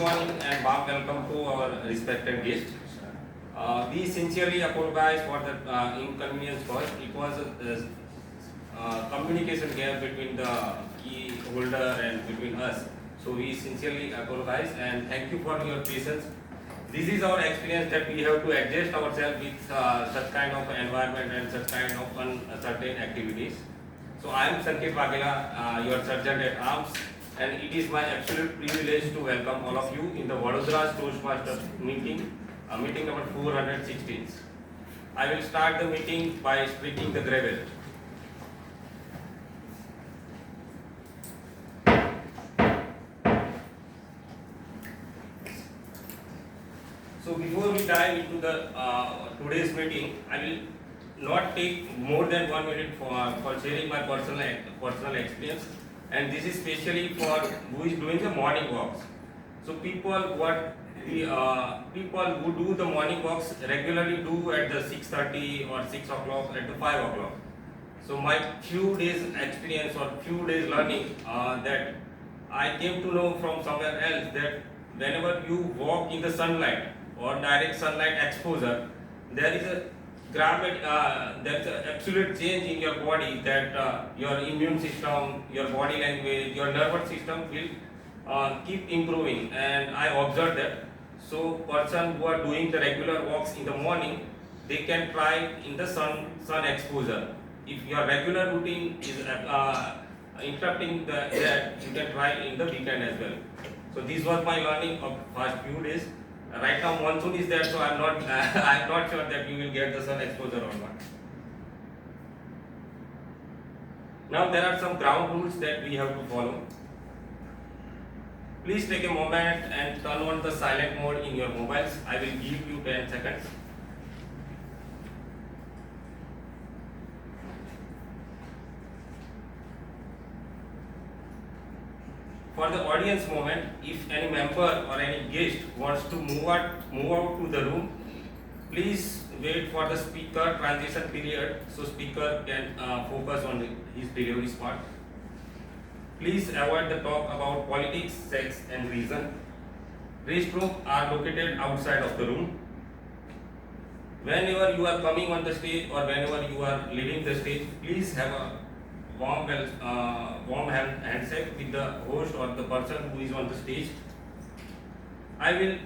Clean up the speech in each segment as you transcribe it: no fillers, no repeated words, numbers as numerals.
morning and warm welcome to our respected guest. We sincerely apologize for the inconvenience caused. It was a communication gap between the key holder and between us. So we sincerely apologize and thank you for your patience. This is our experience that we have to adjust ourselves with such kind of environment and such kind of uncertain activities. So I am Sanket Wagela, your Sergeant at Arms, and it is my absolute privilege to welcome all of you in the Vadodara Toastmasters meeting, meeting number 416. I will start the meeting by splitting the gravel. So before we dive into the today's meeting, I will not take more than 1 minute for sharing my personal experience, and this is especially for who is doing the morning walks. So people who do the morning walks regularly do at the 6:30 or 6 o'clock at the 5 o'clock. So my few days experience or few days learning that I came to know from somewhere else that whenever you walk in the sunlight or direct sunlight exposure, there is a there is an absolute change in your body that your immune system, your body language, your nervous system will keep improving, and I observed that. So person who are doing the regular walks in the morning, they can try in the sun exposure. If your regular routine is interrupting that, you can try in the weekend as well. So this was my learning of past few days. Right now monsoon is there, so I'm not I'm not sure that you will get the sun exposure or not. Now there are some ground rules that we have to follow. Please take a moment and turn on the silent mode in your mobiles. I will give you 10 seconds. For the audience moment, if any member or any guest wants to move out to the room, please wait for the speaker transition period so speaker can focus on his delivery part. Please avoid the talk about politics, sex and reason. Restrooms are located outside of the room. Whenever you are coming on the stage or whenever you are leaving the stage, please have a warm handshake with the host or the person who is on the stage. I will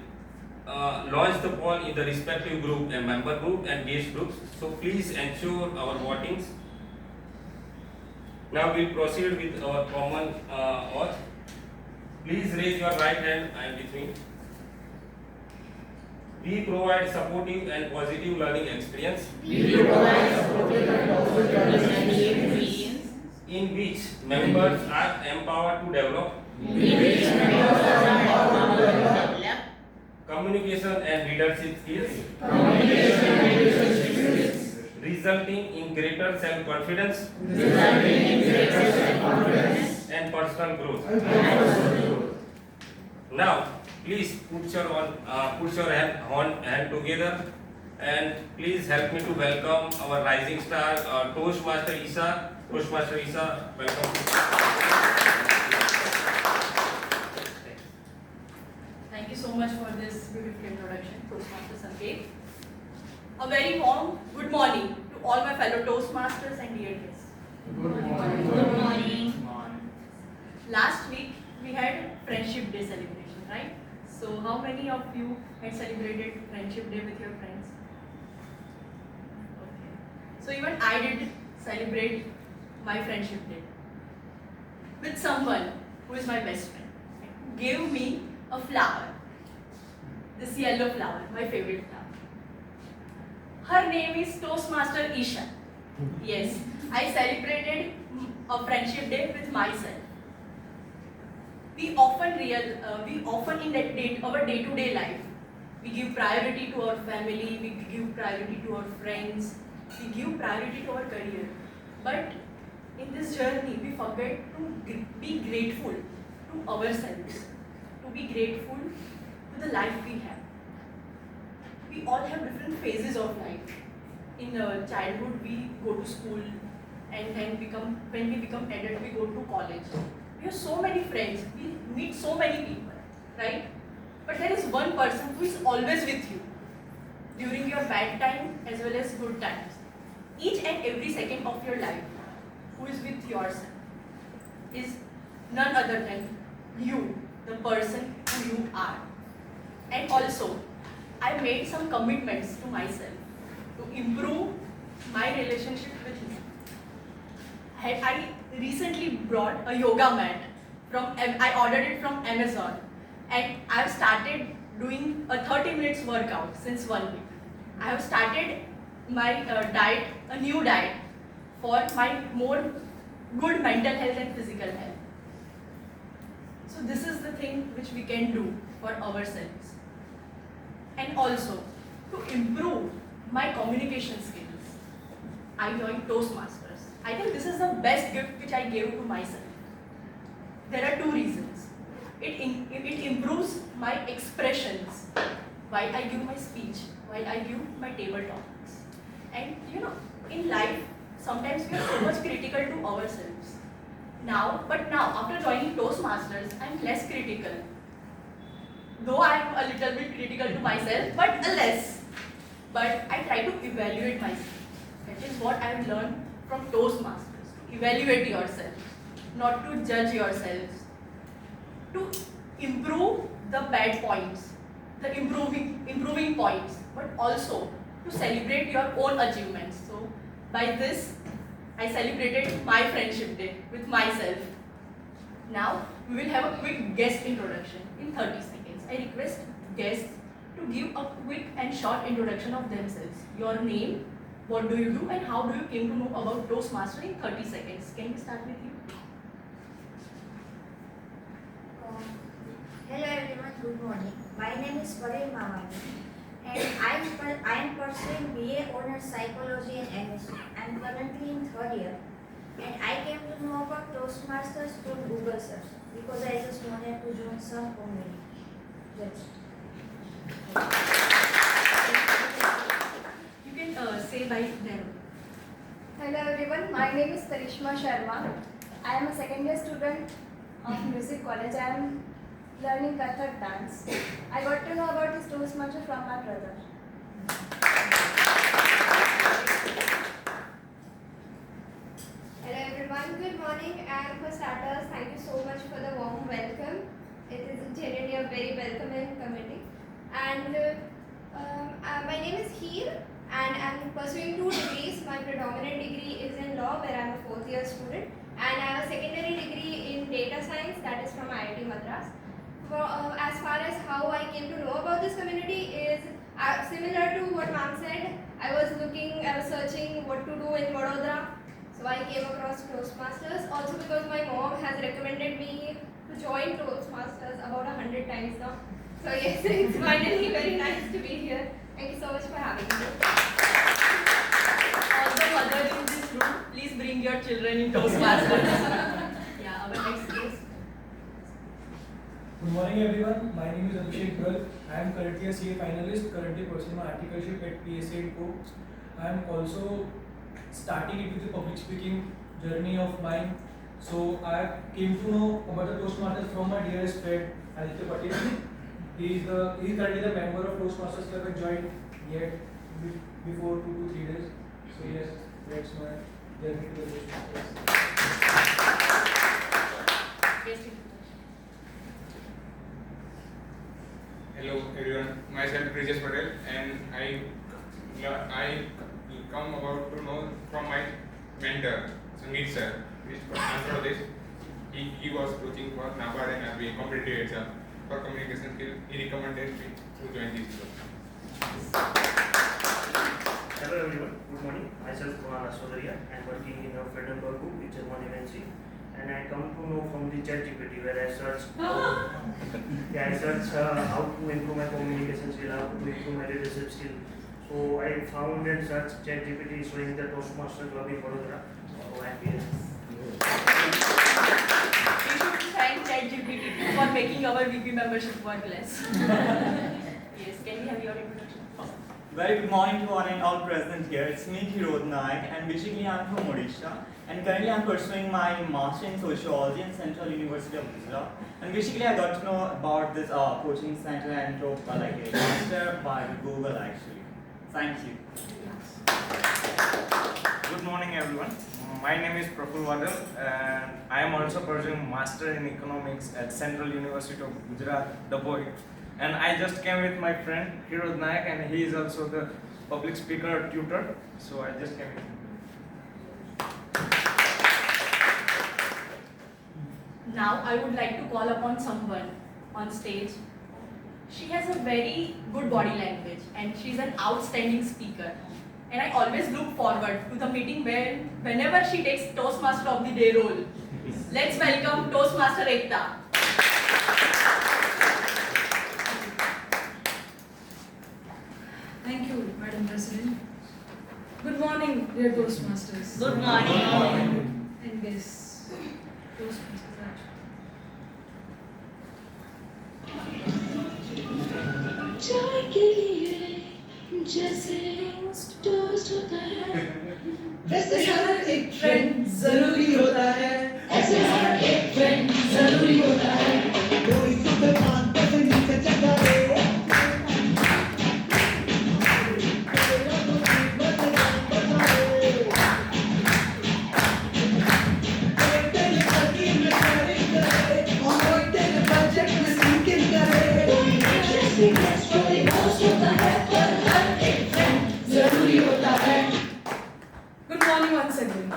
launch the poll in the respective group and member group and guest groups. So please ensure our votings. Now we proceed with our common oath. Please raise your right hand and with me. We provide supportive and positive learning experience. In which members are empowered to develop communication and leadership skills, resulting in greater self-confidence and personal growth. Now, please put your hand together and please help me to welcome our rising star, Toastmaster Isa. Toastmaster Isa, welcome. Thank you so much for this beautiful introduction, Toastmaster Sanket. A very warm good morning to all my fellow Toastmasters and dear guests. Good morning. Good morning. Last week we had Friendship Day celebration, right? So how many of you had celebrated Friendship Day with your friends? Okay. So even I did celebrate my Friendship Day with someone who is my best friend. Gave me a flower, this yellow flower, my favorite flower. Her name is Toastmaster Isha. Yes, I celebrated a Friendship Day with myself. We often in our day-to-day life, we give priority to our family, we give priority to our friends, we give priority to our career. But in this journey, we forget to be grateful to ourselves, to be grateful to the life we have. We all have different phases of life. In childhood, we go to school, and then when we become adult, we go to college. We have so many friends, we meet so many people, right? but there is one person who is always with you during your bad time as well as good times. Each and every second of your life, who is with yourself, is none other than you, the person who you are. And also, I made some commitments to myself to improve my relationship with me. I recently brought a yoga mat I ordered it from Amazon, and I've started doing a 30 minutes workout since 1 week. I have started my diet, a new diet for my more good mental health and physical health. So this is the thing which we can do for ourselves. And also, to improve my communication skills, I joined Toastmasters. I think this is the best gift which I gave to myself. There are two reasons. It improves my expressions while I give my speech, while I give my table talks. And in life, sometimes we are so much critical to ourselves. But now, after joining Toastmasters, I'm less critical. Though I'm a little bit critical to myself, but less. But I try to evaluate myself. That is what I've learned from Toastmasters. To evaluate yourself, not to judge yourselves. To improve the bad points, the improving points, but also to celebrate your own achievements. So by this, I celebrated my friendship day with myself. Now we will have a quick guest introduction in 30 seconds. I request guests to give a quick and short introduction of themselves. Your name, what do you do, and how do you came to know about Toastmaster in 30 seconds. Can we start with you? Hello everyone, good morning. My name is Paril Mamani and I am pursuing BA Honours Psychology and MSc. I am currently in 3rd year and I came to know about Toastmasters through Google search because I just wanted to join some community. That's it. You can say by them. Hello everyone, my name is Karishma Sharma. I am a second year student of music college. I am learning Kathak dance. I got to know about this Toastmaster from my brother. Hello everyone, good morning, and for starters, thank you so much for the warm welcome. It is genuinely a very welcoming committee. And my name is Heer and I'm pursuing 2 degrees. My predominant degree is in law where I'm a 4th year student, and I have a secondary degree in data science that is from IIT Madras. As far as how I came to know about this community is similar to what ma'am said. I was searching what to do in Vadodara. So I came across Toastmasters also because my mom has recommended me to join Toastmasters about 100 times now. So yes, it's finally very nice to be here. Thank you so much for having me. All the mothers in this room, please bring your children in Toastmasters. Yeah, our next guest. Good morning everyone, my name is Abhishek Girl. I am currently a CA finalist, currently pursuing my articleship at PSA & Co. I am also starting into the public speaking journey of mine. So I came to know about the Toastmasters from my dearest friend Aditya Patel. He is currently the member of Toastmasters Club and joined yet before 2 to 3 days. So yes, that's my journey to the Toastmasters. Hello everyone, myself Brijesh Patel and I come about to know from my mentor Sangeet sir, which from Andhra Pradesh. He was coaching for NABARD and RBI competitive exam for communication skill. He recommended me to join this club. Hello everyone, good morning. Myself Kumar Aswadaria. I am working in a Federal Group, which is one MNC, and I come to know from the ChatGPT where I search how to improve my communication skill, how to improve my leadership skill. So I found and searched ChatGPT showing the Toastmaster Club in Vadodara. So I am here. We should thank ChatGPT for making our VP membership work less. Yes, can we have your introduction? Very good morning to one and all present here. It's me, Kirod Naik, and basically I'm from Odisha. And currently I'm pursuing my Master in Sociology in Central University of Gujarat. And basically I got to know about this coaching center and took like a master by Google actually. Thank you. Good morning everyone. My name is Praful Wadal and I am also pursuing Master in Economics at Central University of Gujarat, Dabhoi. And I just came with my friend Hirod Naik and he is also the public speaker tutor. So I just came with him. Now I would like to call upon someone on stage. She has a very good body language and she's an outstanding speaker. And I always look forward to the meeting whenever she takes Toastmaster of the Day role. Let's welcome Toastmaster Ekta. Thank you, Madam President. Good morning, dear Toastmasters. Good morning. And guests. Toastmasters actually. चाय के लिए जैसे toast होता है वैसे हर एक friend जरूरी होता है ऐसे हर एक फ्रेंड जरूरी होता है कोई सुबह पान पसंद से चढ़ा रे Good morning once again.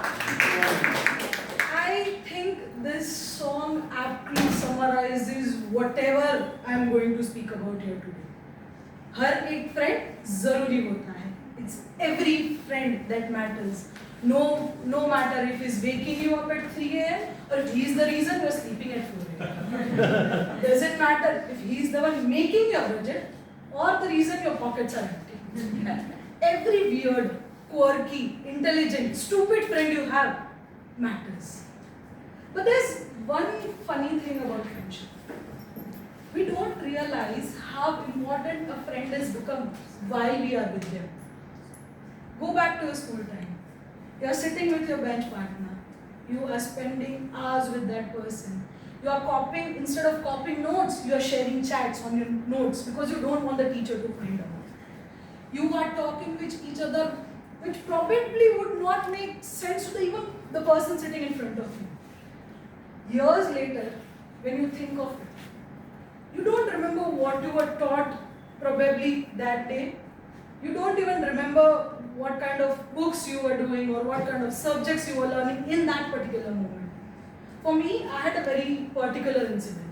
I think this song aptly summarizes whatever I am going to speak about here today. हर एक friend जरूरी होता है. It's every friend that matters. No matter if he's waking you up at 3 a.m. or if he's the reason you're sleeping at 4 a.m. Doesn't matter if he's the one making your budget or the reason your pockets are empty. Every weird, quirky, intelligent, stupid friend you have matters. But there's one funny thing about friendship. We don't realize how important a friend has become while we are with them. Go back to your school time. You are sitting with your bench partner. You are spending hours with that person. You are copying, instead of copying notes, you are sharing chats on your notes because you don't want the teacher to find out. You are talking with each other, which probably would not make sense to even the person sitting in front of you. Years later, when you think of it, you don't remember what you were taught probably that day. You don't even remember what kind of books you were doing or what kind of subjects you were learning in that particular moment. For me, I had a very particular incident.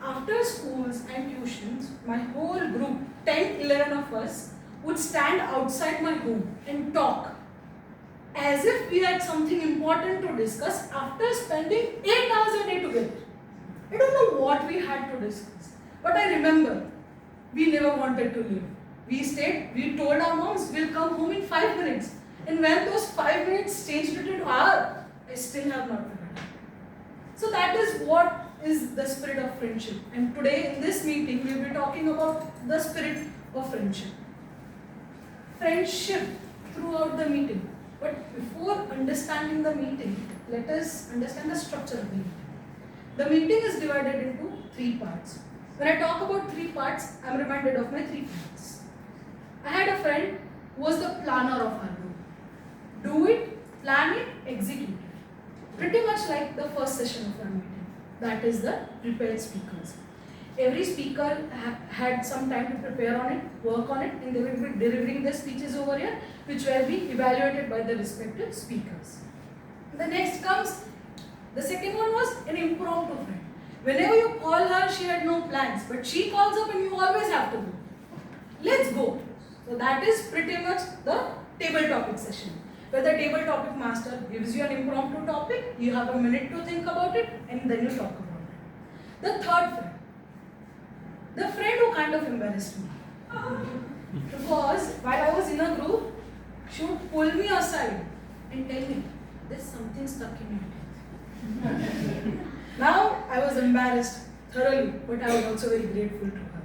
After schools and tuitions, my whole group, 10, 11 of us, would stand outside my home and talk as if we had something important to discuss after spending 8 hours a day together. I don't know what we had to discuss, but I remember we never wanted to leave. We stayed, we told our moms we'll come home in 5 minutes. And when those 5 minutes changed into an hour, I still have not forgotten. So that is what is the spirit of friendship. And today in this meeting, we will be talking about the spirit of friendship. Friendship throughout the meeting. But before understanding the meeting, let us understand the structure of the meeting. The meeting is divided into 3 parts. When I talk about 3 parts, I am reminded of my 3 parts. I had a friend who was the planner of our group. Do it, plan it, execute it. Pretty much like the first session of our meeting. That is the prepared speakers. Every speaker had some time to prepare on it, work on it, and they will be delivering their speeches over here, which will be evaluated by the respective speakers. The next comes, the second one was an impromptu friend. Whenever you call her, she had no plans, but she calls up and you always have to go. Let's go. So that is pretty much the table topic session, where the table topic master gives you an impromptu topic, you have a minute to think about it, and then you talk about it. The third friend, the friend who kind of embarrassed me. Because while I was in a group, she would pull me aside and tell me, there's something stuck in your teeth. Now I was embarrassed thoroughly, but I was also very grateful to her.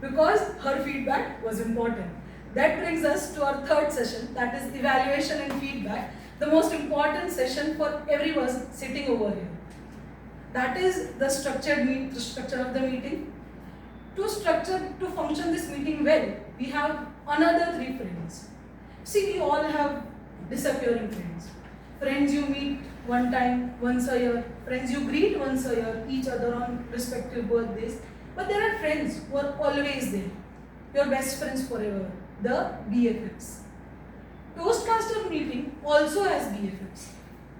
Because her feedback was important. That brings us to our third session, that is evaluation and feedback, the most important session for everyone sitting over here. That is the structure of the meeting. To function this meeting well, we have another 3 friends. See, we all have disappearing friends. Friends you meet one time, once a year. Friends you greet once a year, each other on respective birthdays. But there are friends who are always there. Your best friends forever, the BFFs. Toastmaster meeting also has BFFs.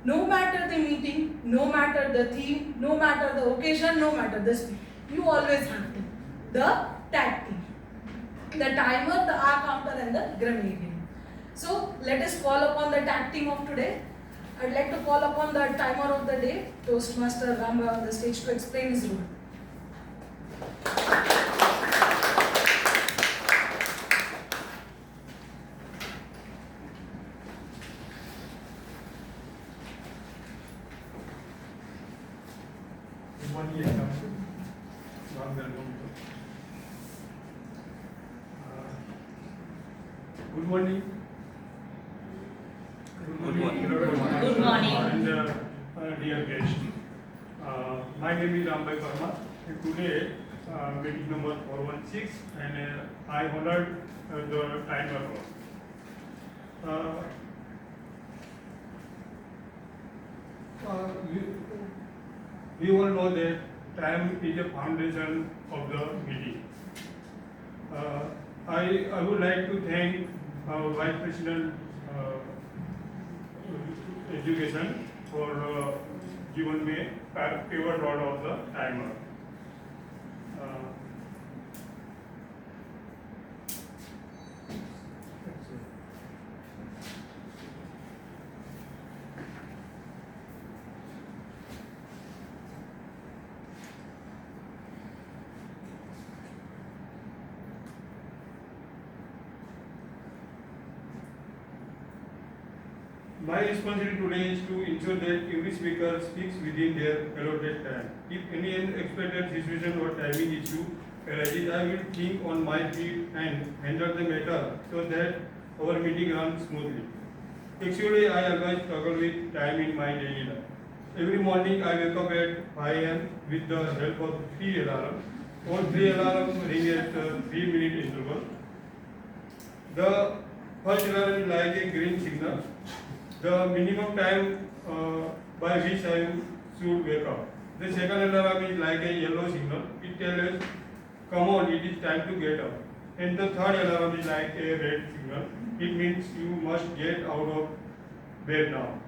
No matter the meeting, no matter the theme, no matter the occasion, no matter the speed, you always have them. The tag team, the timer, the R counter and the grammarian. So let us call upon the tag team of today. I'd like to call upon the timer of the day, Toastmaster Ramba, on the stage to explain his role. Good morning, Ekta. Good morning. Good morning. Good morning. And dear guest, my name is Rambai Verma. And today, meeting number 416, and I honored the timer. We all know that time is a foundation of the meeting. I would like to thank our Vice President Education for giving me a pivot role of the timer. My responsibility today is to ensure that every speaker speaks within their allotted time. If any unexpected situation or timing issue arises, I will think on my feet and handle the matter so that our meeting runs smoothly. Actually, I always struggle with time in my daily life. Every morning I wake up at 5 am with the help of 3 alarms. All 3 alarms ring at 3-minute interval. The first alarm is like a green signal. The minimum time by which I should wake up. The second alarm is like a yellow signal. It tells us, come on, it is time to get up. And the third alarm is like a red signal. It means you must get out of bed now.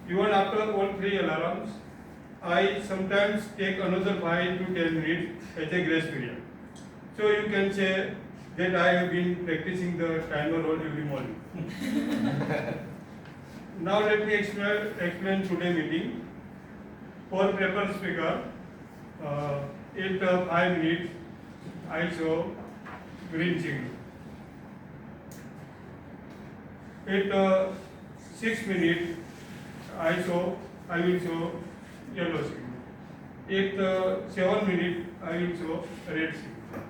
Even after all 3 alarms, I sometimes take another 5 to 10 minutes as a grace period. So you can say that I have been practicing the timer role every morning. Now let me explain today's meeting. For paper speaker, at 5 minutes, I show green signal. At 6 minutes, I will show yellow signal. At 7 minutes, I will show red signal.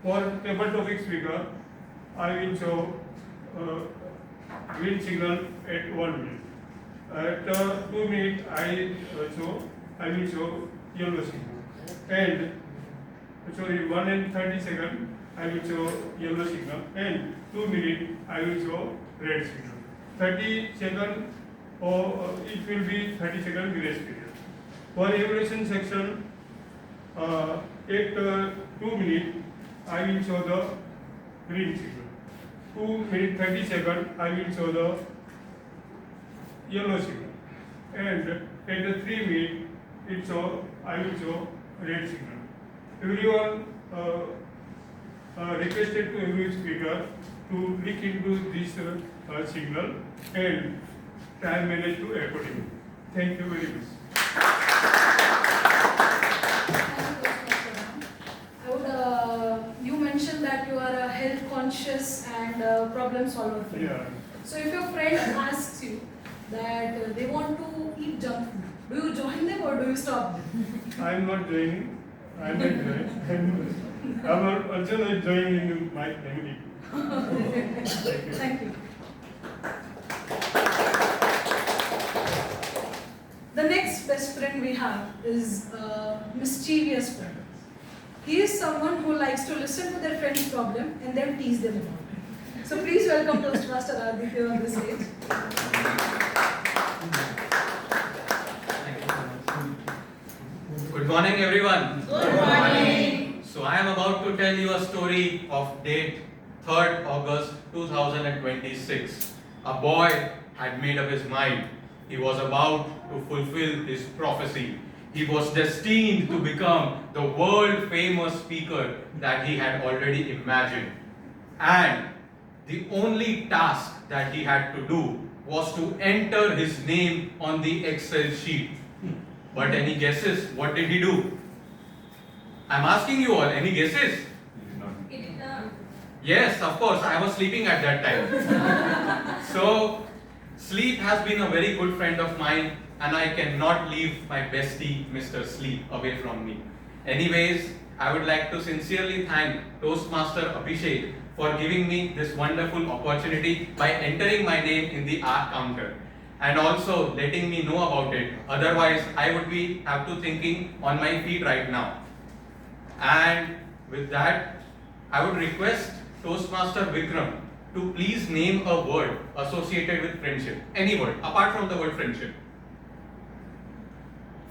For table topic speaker, I will show green signal at 1 minute. At 2 minutes, I will show yellow signal. And 1 and 30 seconds, I will show yellow signal. And 2 minutes, I will show red signal. 30 seconds, it will be 30 second grace period. For evaluation section, at 2 minutes, I will show the green signal. 2 minutes 30 seconds, I will show the yellow signal. And at 3 minutes, I will show red signal. Everyone requested to every speaker to look into this signal and time manage to accordingly. Thank you very much. You mentioned that you are a health conscious and problem solver friend. Yeah. So if your friend asks you that they want to eat junk food, do you join them or do you stop them? I am not joining. I am not joining. I'm also not joining in my family. Thank you. The next best friend we have is a mischievous friend. He is someone who likes to listen to their friend's problem and then tease them about it. So please welcome Toastmaster Aditya on the stage. Good morning, everyone. Good morning. So I am about to tell you a story of date 3rd August 2026. A boy had made up his mind. He was about to fulfill his prophecy. He was destined to become the world famous speaker that he had already imagined. And the only task that he had to do was to enter his name on the Excel sheet. But any guesses? What did he do? I'm asking you all, any guesses? Yes, of course, I was sleeping at that time. So, sleep has been a very good friend of mine, and I cannot leave my bestie, Mr. Sleep, away from me. Anyways, I would like to sincerely thank Toastmaster Abhishek for giving me this wonderful opportunity by entering my name in the R counter and also letting me know about it. Otherwise, I would have to thinking on my feet right now. And with that, I would request Toastmaster Vikram to please name a word associated with friendship. Any word, apart from the word friendship.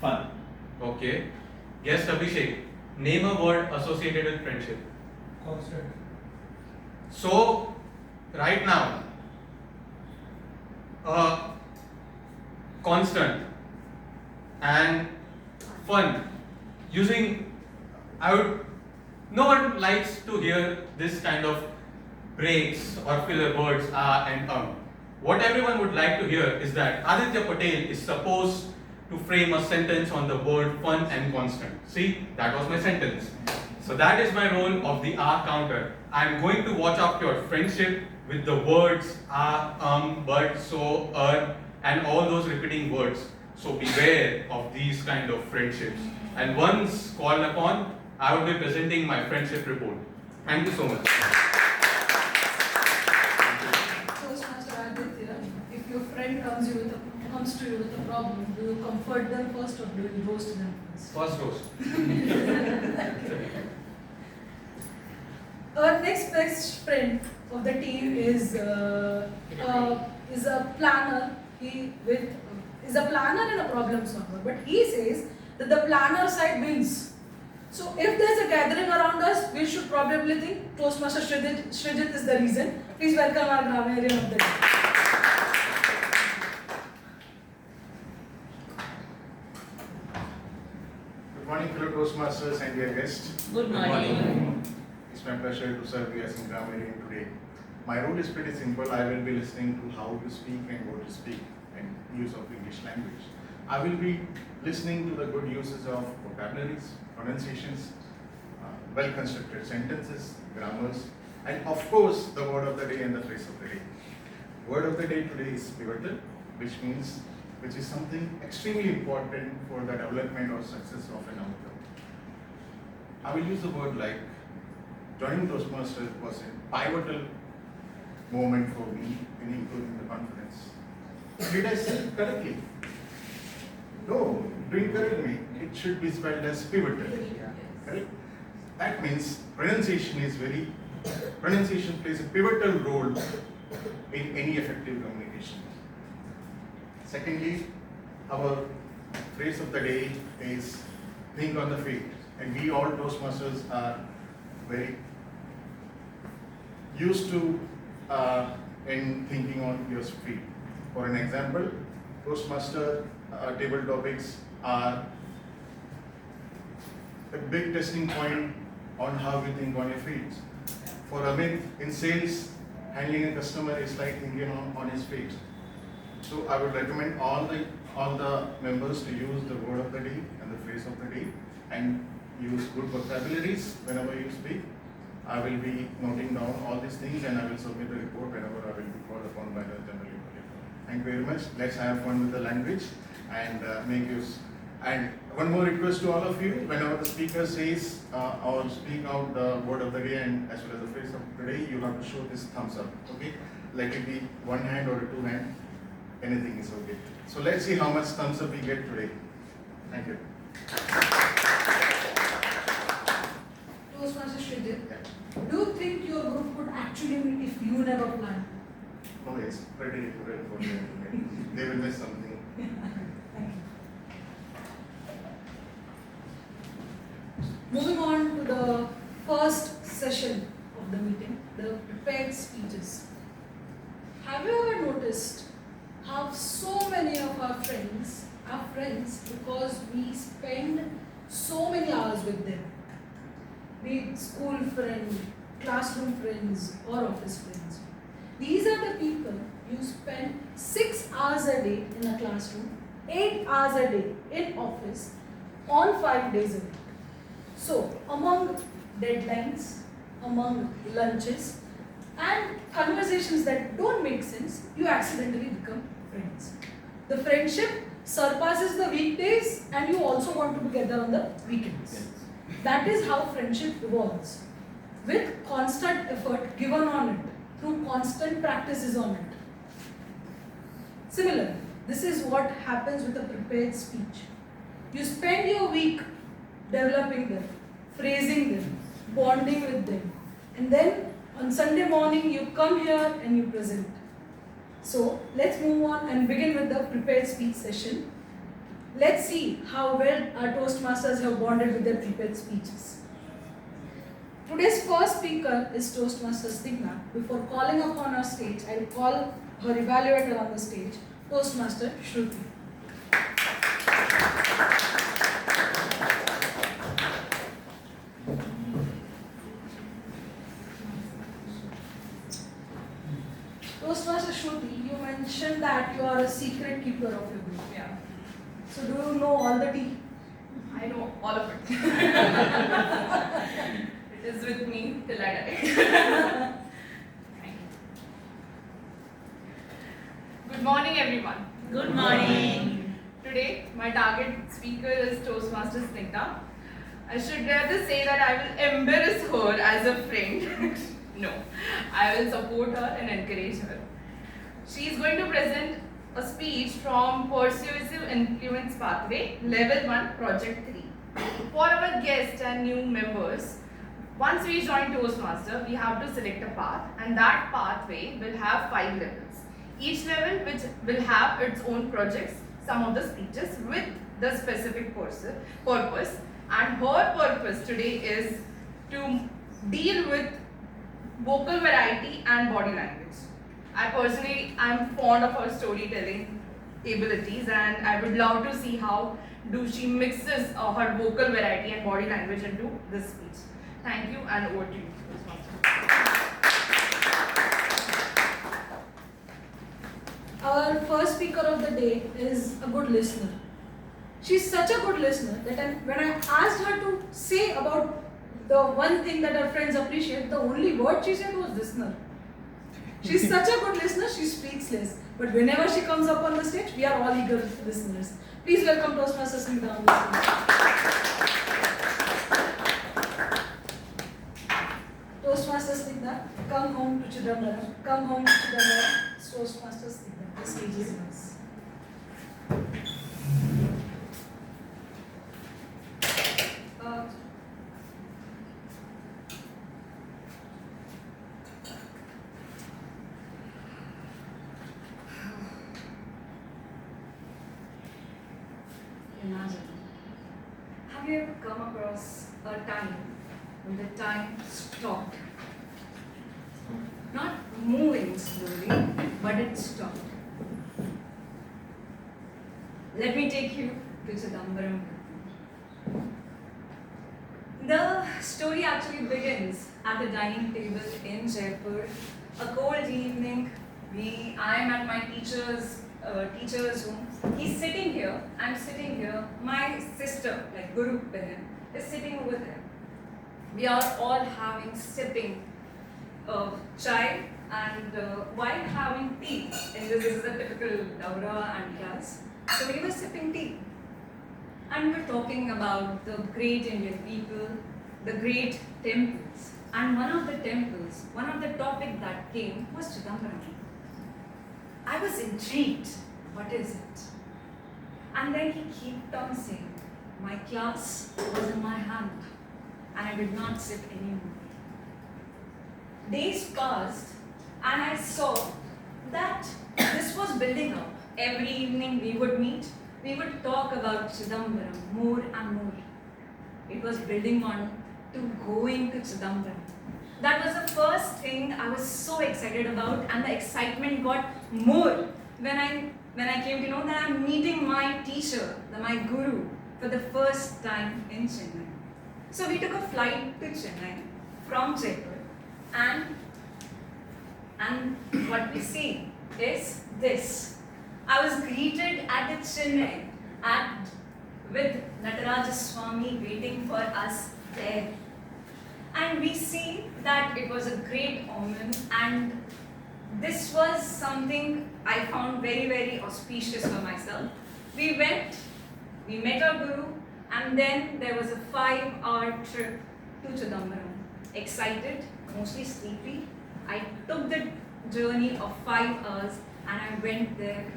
Fun. Okay. Guest Abhishek, name a word associated with friendship. Constant. So, right now, constant and fun. No one likes to hear this kind of breaks or filler words and What everyone would like to hear is that Aditya Patel is supposed to frame a sentence on the word fun and constant. See, that was my sentence. So that is my role of the R counter. I am going to watch out your friendship with the words but, so, and all those repeating words. So beware of these kind of friendships. And once called upon, I will be presenting my friendship report. Thank you so much. Toastmaster Aditya, if your friend comes to you with a problem, do you comfort them first or do you roast them first? First roast. Our next best friend of the team is a planner. He is a planner and a problem solver. But he says that the planner side wins. So if there's a gathering around us, we should probably think Toastmaster Srijit is the reason. Please welcome our grammarian of the day. Good morning, fellow Toastmasters and dear guests. Good morning. It's my pleasure to serve you as a grammarian today. My role is pretty simple. I will be listening to how to speak and what to speak and use of English language. I will be listening to the good uses of vocabularies, pronunciations, well-constructed sentences, grammars, and of course the word of the day and the phrase of the day. Word of the day today is pivotal, which is something extremely important for the development or success of an outcome. I will use the word like joining Toastmasters was a pivotal moment for me in improving the confidence. Did I say it correctly? No, don't correct me. It should be spelled as pivotal. Correct? That means pronunciation plays a pivotal role in any effective communication. Secondly, our phrase of the day is think on the feet. And we all Toastmasters are very used to in thinking on your feet. For an example, Toastmaster table topics are a big testing point on how you think on your feet. For Amit, in sales, handling a customer is like thinking on his feet. So I would recommend all the members to use the word of the day and the phrase of the day and use good vocabularies whenever you speak. I will be noting down all these things and I will submit the report whenever I will be called upon by the general auditor. Thank you very much. Let's have fun with the language and make use. And one more request to all of you, whenever the speaker says or speak out the word of the day and as well as the phrase of the day, you have to show this thumbs up, okay? Let it be one hand or a two hand, anything is okay. So let's see how much thumbs up we get today. Thank you. Toastmaster Shridhar, do you think your group would actually meet if you never planned? No, it's pretty difficult for them. They will miss something. Thank you. Moving on to the first session of the meeting, the prepared speeches. Have you ever noticed how so many of our friends are friends because we spend so many hours with them? Be it school friends, classroom friends, or office friends. These are the people you spend 6 hours a day in a classroom, 8 hours a day in office, on 5 days a week. So, among deadlines, among lunches, and conversations that don't make sense, you accidentally become friends. The friendship surpasses the weekdays, and you also want to be together on the weekends. That is how friendship evolves, with constant effort given on it, through constant practices on it. Similarly, this is what happens with a prepared speech. You spend your week developing them, phrasing them, bonding with them, and then on Sunday morning you come here and you present. So let's move on and begin with the prepared speech session. Let's see how well our Toastmasters have bonded with their prepared speeches. Today's first speaker is Toastmaster Snigdha. Before calling upon our stage, I will call her evaluator on the stage, Toastmaster Shruti. Toastmaster Shruti, you mentioned that you are a secret keeper of your group. Yeah, So do you know all the tea? I know all of it. It is with me till I die. Thank you. Good morning, everyone. Good morning. Today, my target speaker is Toastmaster Snigdha. I should rather say that I will embarrass her as a friend. No, I will support her and encourage her. She is going to present a speech from Persuasive Influence Pathway, Level 1, Project 3. For our guests and new members, once we join Toastmaster, we have to select a path, and that pathway will have 5 levels. Each level which will have its own projects, some of the speeches with the specific purpose, and her purpose today is to deal with vocal variety and body language. I personally am fond of her storytelling abilities, and I would love to see how she mixes her vocal variety and body language into this speech. Thank you, and over to you. Our first speaker of the day is a good listener. She's such a good listener that when I asked her to say about the one thing that her friends appreciate, the only word she said was listener. She's such a good listener, she speaks less. But whenever she comes up on the stage, we are all eager listeners. Please welcome Toastmaster Snigdha on the stage. Toastmaster Snigdha, come home to Chidambaram. Come home to Chidambaram. Toastmaster Snigdha, the stage is yours. Imagine. Have you ever come across a time when the time stopped? Not moving slowly, but it stopped. Let me take you to Chidambaram. The story actually begins at the dining table in Jaipur. A cold evening, I am at my teacher's room. He's sitting here, I'm sitting here. My sister, like Guru Behan, is sitting over there. We are all sipping chai, and while having tea, and this is a typical Daura and Yas, so we were sipping tea. and we're talking about the great Indian people, the great temples. And one of the temples, one of the topic that came was Chidambaram. I was intrigued. What is it? And then he kept on saying, my class was in my hand and I did not sit anymore. Days passed and I saw that this was building up. Every evening we would meet, we would talk about Chidambaram more and more. It was building on to going to Chidambaram. That was the first thing I was so excited about, and the excitement got more when I came to know that I'm meeting my teacher, my guru, for the first time in Chennai. So we took a flight to Chennai from Jaipur, and what we see is this. I was greeted at the Chennai with Nataraja Swami waiting for us there. And we see that it was a great omen, and this was something I found very, very auspicious for myself. We went, we met our guru, and then there was a 5-hour trip to Chidambaram. Excited, mostly sleepy. I took the journey of 5 hours and I went there.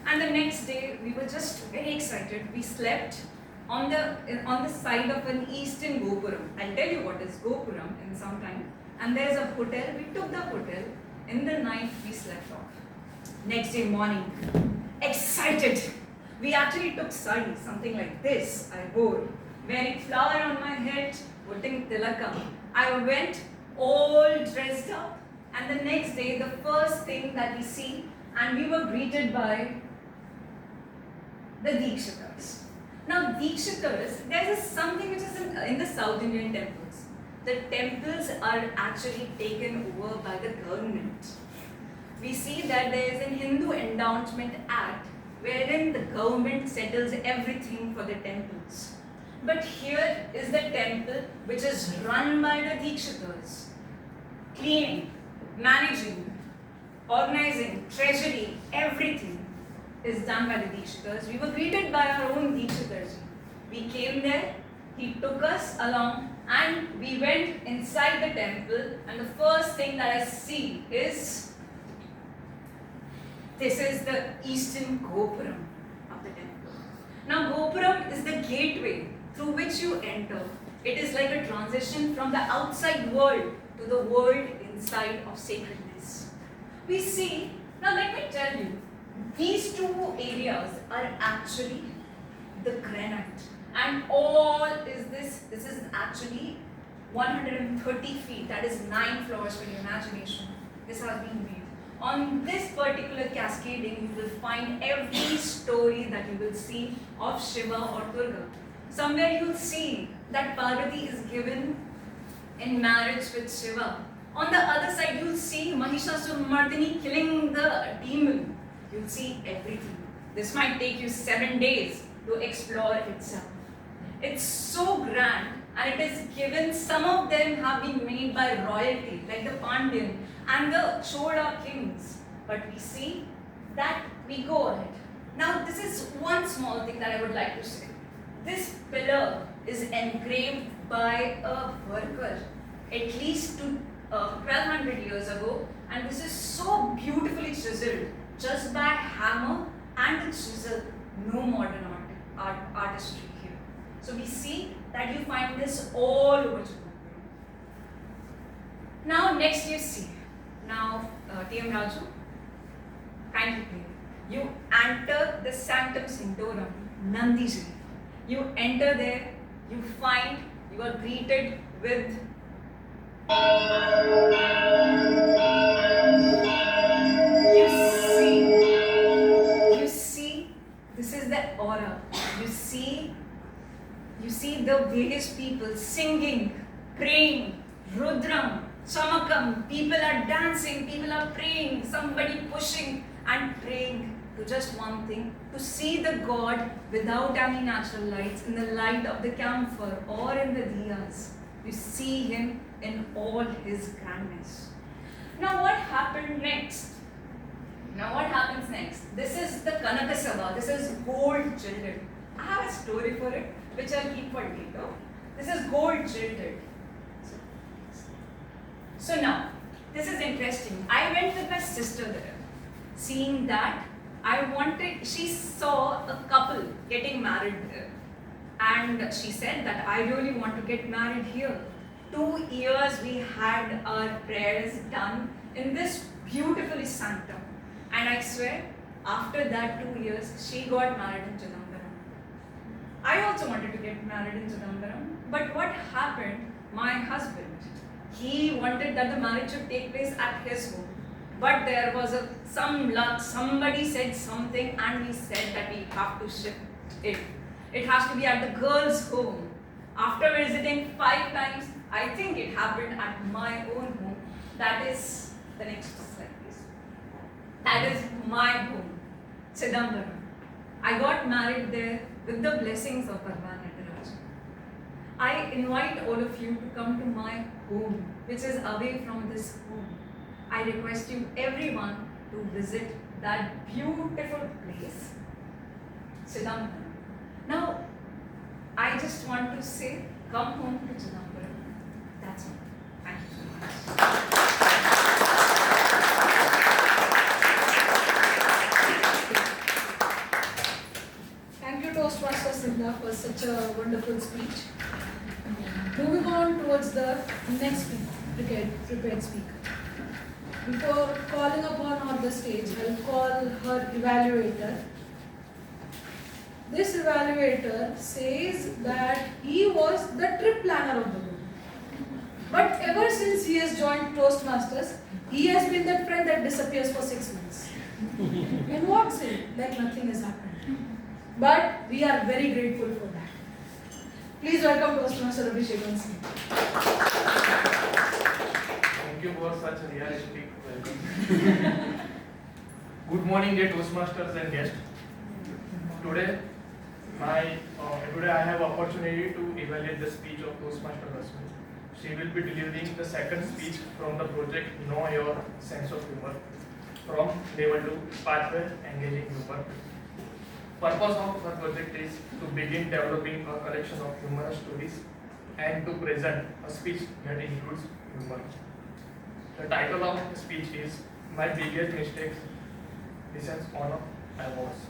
And the next day we were just very excited. We slept on the side of an eastern Gopuram. I'll tell you what is Gopuram in some time. And there is a hotel. We took the hotel. In the night we slept off. Next day morning, excited. We actually took sari, something like this I wore, wearing flower on my head, putting tilaka. I went all dressed up, and the next day the first thing that we see, and we were greeted by the Dikshitas. Now Dikshitas, there is something which is in the South Indian temples. The temples are actually taken over by the government. We see that there is an Hindu Endowment Act wherein the government settles everything for the temples. But here is the temple which is run by the Dikshitas. Cleaning, managing, organizing, treasury, everything is done by the Dikshitas. We were greeted by our own Dikshitas. We came there, he took us along, and we went inside the temple, and the first thing that I see is this is the eastern Gopuram of the temple. Now Gopuram is the gateway through which you enter. It is like a transition from the outside world to the world inside of sacredness. We see, now let me tell you, these two areas are actually the granite, and all is this is actually 130 feet, that is 9 floors for your imagination. This has been made. On this particular cascading, you will find every story that you will see of Shiva or Durga. Somewhere you will see that Parvati is given in marriage with Shiva. On the other side, you will see Mahishasura killing the demon. You will see everything. This might take you 7 days to explore itself. It's so grand, and it is given, some of them have been made by royalty, like the Pandyan and the Chola kings. But we see that we go ahead. Now this is one small thing that I would like to say. This pillar is engraved by a worker at least 1200 years ago, and this is so beautifully chiseled just by hammer and the chisel. No modern artistry here. So we see that you find this all over Chidambaram. Now next you see. Now TM Raju, kindly play. You enter the Sanctum Sanctorum, Nandiji. You enter there, you find, you are greeted with you see, this is the aura. You see the various people singing, praying, Rudram, Chamakam, people are dancing, people are praying, somebody pushing and praying to just one thing, to see the God without any natural lights, in the light of the camphor or in the diyas. You see him in all his grandness. Now what happened next? Now what happens next? This is the Kanakasabha, this is gold children. I was story for it, which I'll keep for later. This is gold jilted. So now, this is interesting. I went with my sister there. Seeing that, she saw a couple getting married there. And she said that I really want to get married here. 2 years we had our prayers done in this beautiful sanctum. And I swear, after that 2 years, she got married in Chidambaram. I also wanted to get married in Chidambaram. But what happened? My husband, he wanted that the marriage should take place at his home. But there was some luck, somebody said something and we said that we have to shift it. It has to be at the girl's home. After visiting 5 times, I think it happened at my own home. That is the next slide, please. That is my home, Chidambaram. I got married there with the blessings of Bhagwan Nataraj. I invite all of you to come to my home, which is away from this home. I request you everyone to visit that beautiful place, Chidambaram. Now, I just want to say, come home to Chidambaram. That's all. Thank you so much. Thank you, Toastmaster Sidna, for such a wonderful speech. Moving on towards the next prepared speaker. Before calling upon her on the stage, I'll call her evaluator. This evaluator says that he was the trip planner of the group. But ever since he has joined Toastmasters, he has been that friend that disappears for 6 months. And walks in like nothing has happened. But we are very grateful for that. Please welcome Toastmaster Abhishek once again. Thank you for such a realistic welcome. Good morning, dear Toastmasters and guests. Today I have opportunity to evaluate the speech of Toastmaster Rashmi. She will be delivering the second speech from the project Know Your Sense of Humor from level 2 Pathway Engaging Humor. Purpose of her project is to begin developing a collection of humorous stories and to present a speech that includes humor. The title of the speech is My Biggest Mistakes Descends on Awards.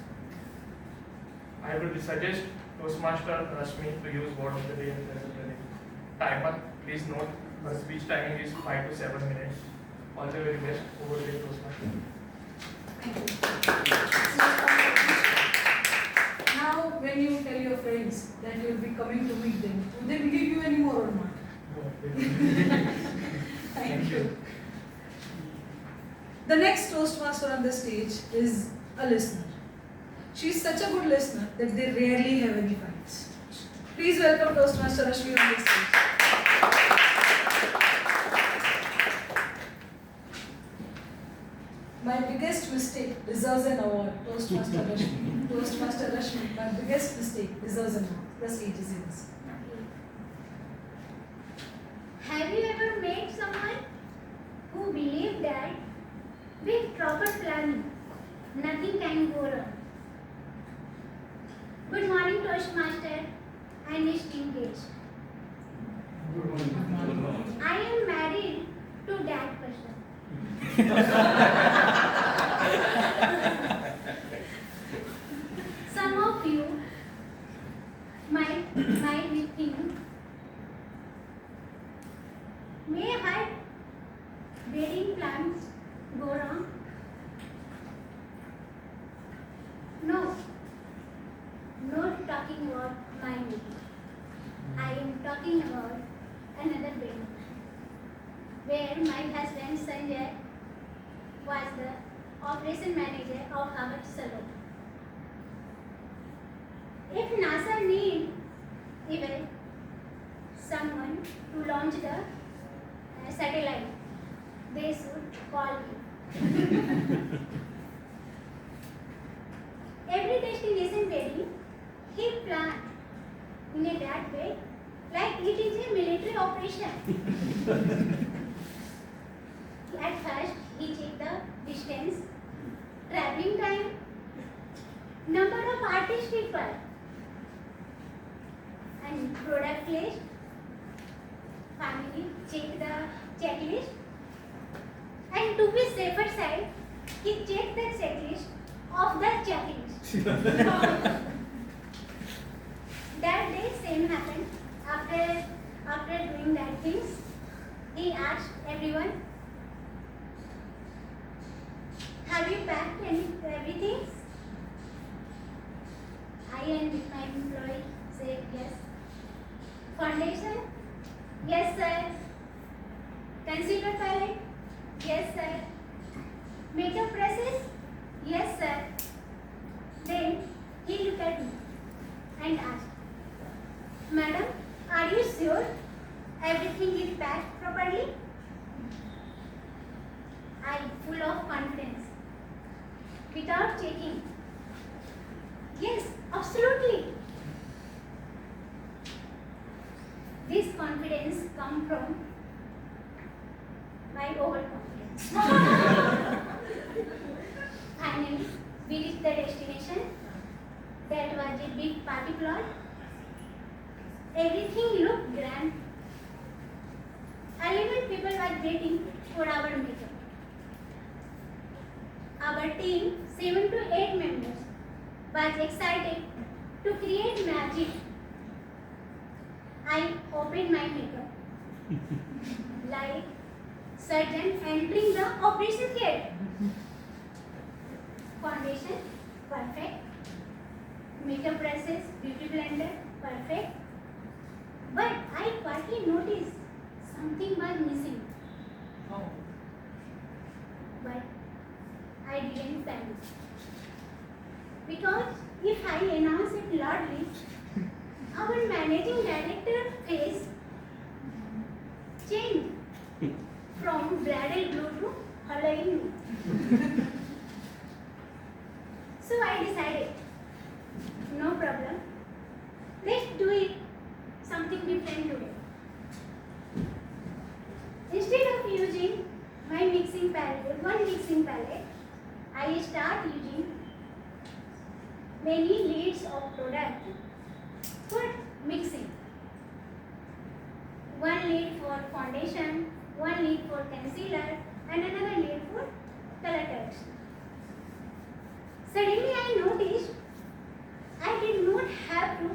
I will suggest Toastmaster Rashmi to use word of the day as a timer. Please note her speech timing is 5 to 7 minutes. All the very best. Over to you, Toastmaster. Now, when you tell your friends that you will be coming to meet them, will they believe you anymore or not? No. Thank you. The next Toastmaster on the stage is a listener. She is such a good listener that they rarely have any fights. Please welcome Toastmaster Rashmi on the stage. My biggest mistake deserves an award, Toastmaster Rashmi. Toastmaster Rashmi, my biggest mistake deserves an award. The stage is yours. Have you ever met someone who believed that with proper planning, nothing can go wrong? Good morning, Toastmaster and esteemed guests. Good morning. I am married to that person. Some of you might be thinking, may her wedding plans go wrong? No. Not talking about my wedding. I am talking about another wedding where my husband Sanjay was the operation manager of our salon. If NASA need even someone to launch the satellite, they should call me. Every destination wedding he planned in a that way, like it is a military operation. At first, he checked the distance, traveling time, number of artist people, product list. Finally, check the checklist. And to be safer side, he checked the checklist of the checklist. That day, same happened. After doing that things, he asked everyone, "Have you packed everything?" I and my employee said yes. Foundation? Yes, sir. Concealer palette? Yes, sir. Makeup brushes? Yes, sir. Then he looked at me and asked, "Madam, are you sure everything is packed properly?" I full of confidence. Without checking. Yes, absolutely. This confidence comes from my overconfidence. Finally, we reached the destination. That was a big party plot. Everything looked grand. 11 people were waiting for our makeup. Our team, 7 to 8 members, was excited to create magic. I opened my makeup like surgeon entering the operation theatre. Foundation, perfect. Makeup brushes, beauty blender, perfect. But I quietly noticed something was missing. Oh. But I didn't panic. Because if I announce it loudly, our managing director face changed from bridal blue to Halloween. So I decided, no problem, let's do it something different today. Instead of using my mixing palette, one mixing palette, I start using many leads of product for mixing. One lead for foundation, one lead for concealer, and another lead for color correction. Suddenly I noticed I did not have to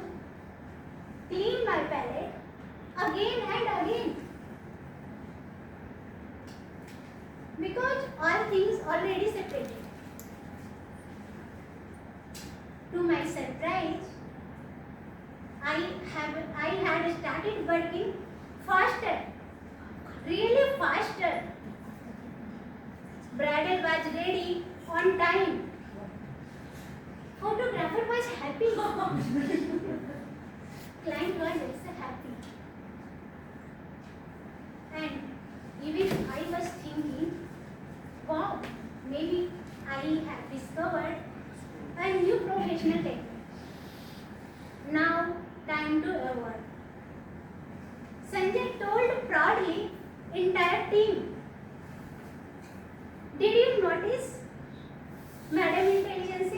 clean my palette again and again. Because all things already separated. To my surprise, I had started working faster, really faster. Bridal was ready on time. Photographer was happy. Client was also happy. And even I was thinking, wow, maybe I have discovered a new professional technique. Now, time to award. Sanjay told proudly, entire team. Did you notice, Madam Intelligence?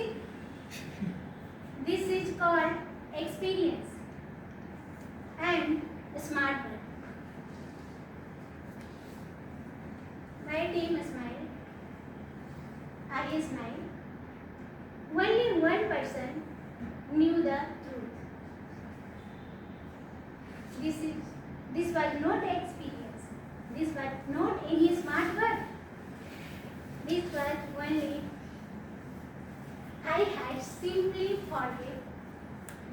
This is called experience and smart work. My team smiled. I smiled. Only one person knew the truth. This was not experience. This was not any smart work. This was only I had simply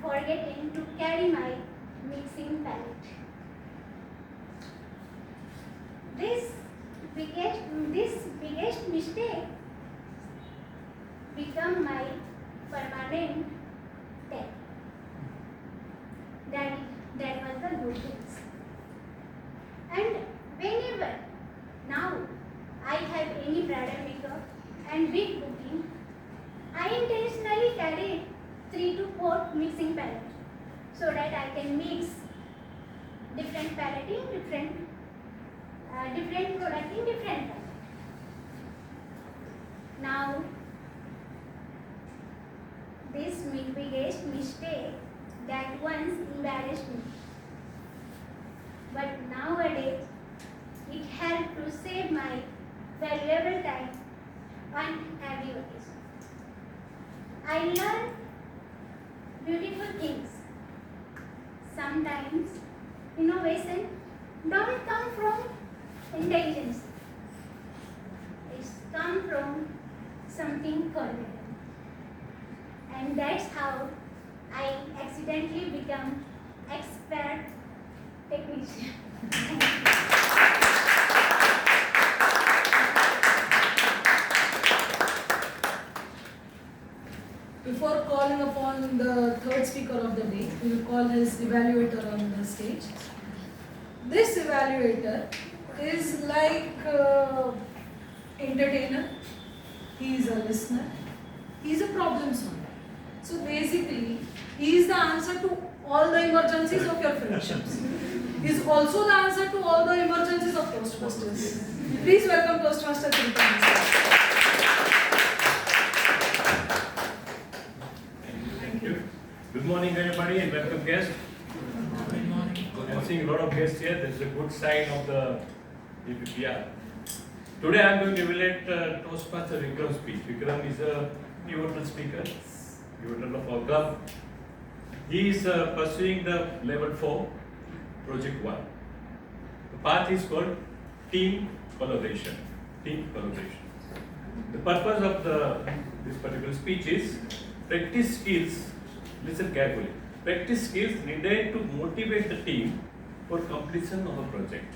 forgotten to carry my mixing palette. This biggest mistake become my permanent tech. That was the good things. And whenever now I have any bridal makeup and big booking, I intentionally carry 3 to 4 mixing palettes so that I can mix different palette in different product in different palette. Now, this biggest mistake that once in embarrassed me. But nowadays, it helped to save my valuable time on every occasion. I learned beautiful things. Sometimes innovation don't come from intelligence. It's come from something confident. And that's how I accidentally become expert technician. Before calling upon the third speaker of the day, we will call his evaluator on the stage. This evaluator is like entertainer, he is a listener, he is a problem solver. So basically, he is the answer to all the emergencies of your friendships. He is also the answer to all the emergencies of Toastmasters. Please welcome Toastmaster Ekta. Good morning, everybody, and welcome guests. I'm seeing a lot of guests here. This is a good sign of the EPPR. Today I'm going to evaluate Toastmaster Vikram's speech. Vikram is a pivotal speaker, pivotal of our club. He is pursuing the level 4, project 1. The path is called team collaboration. Team collaboration. The purpose of this particular speech is practice skills. Listen carefully. Practice skills needed to motivate the team for completion of a project.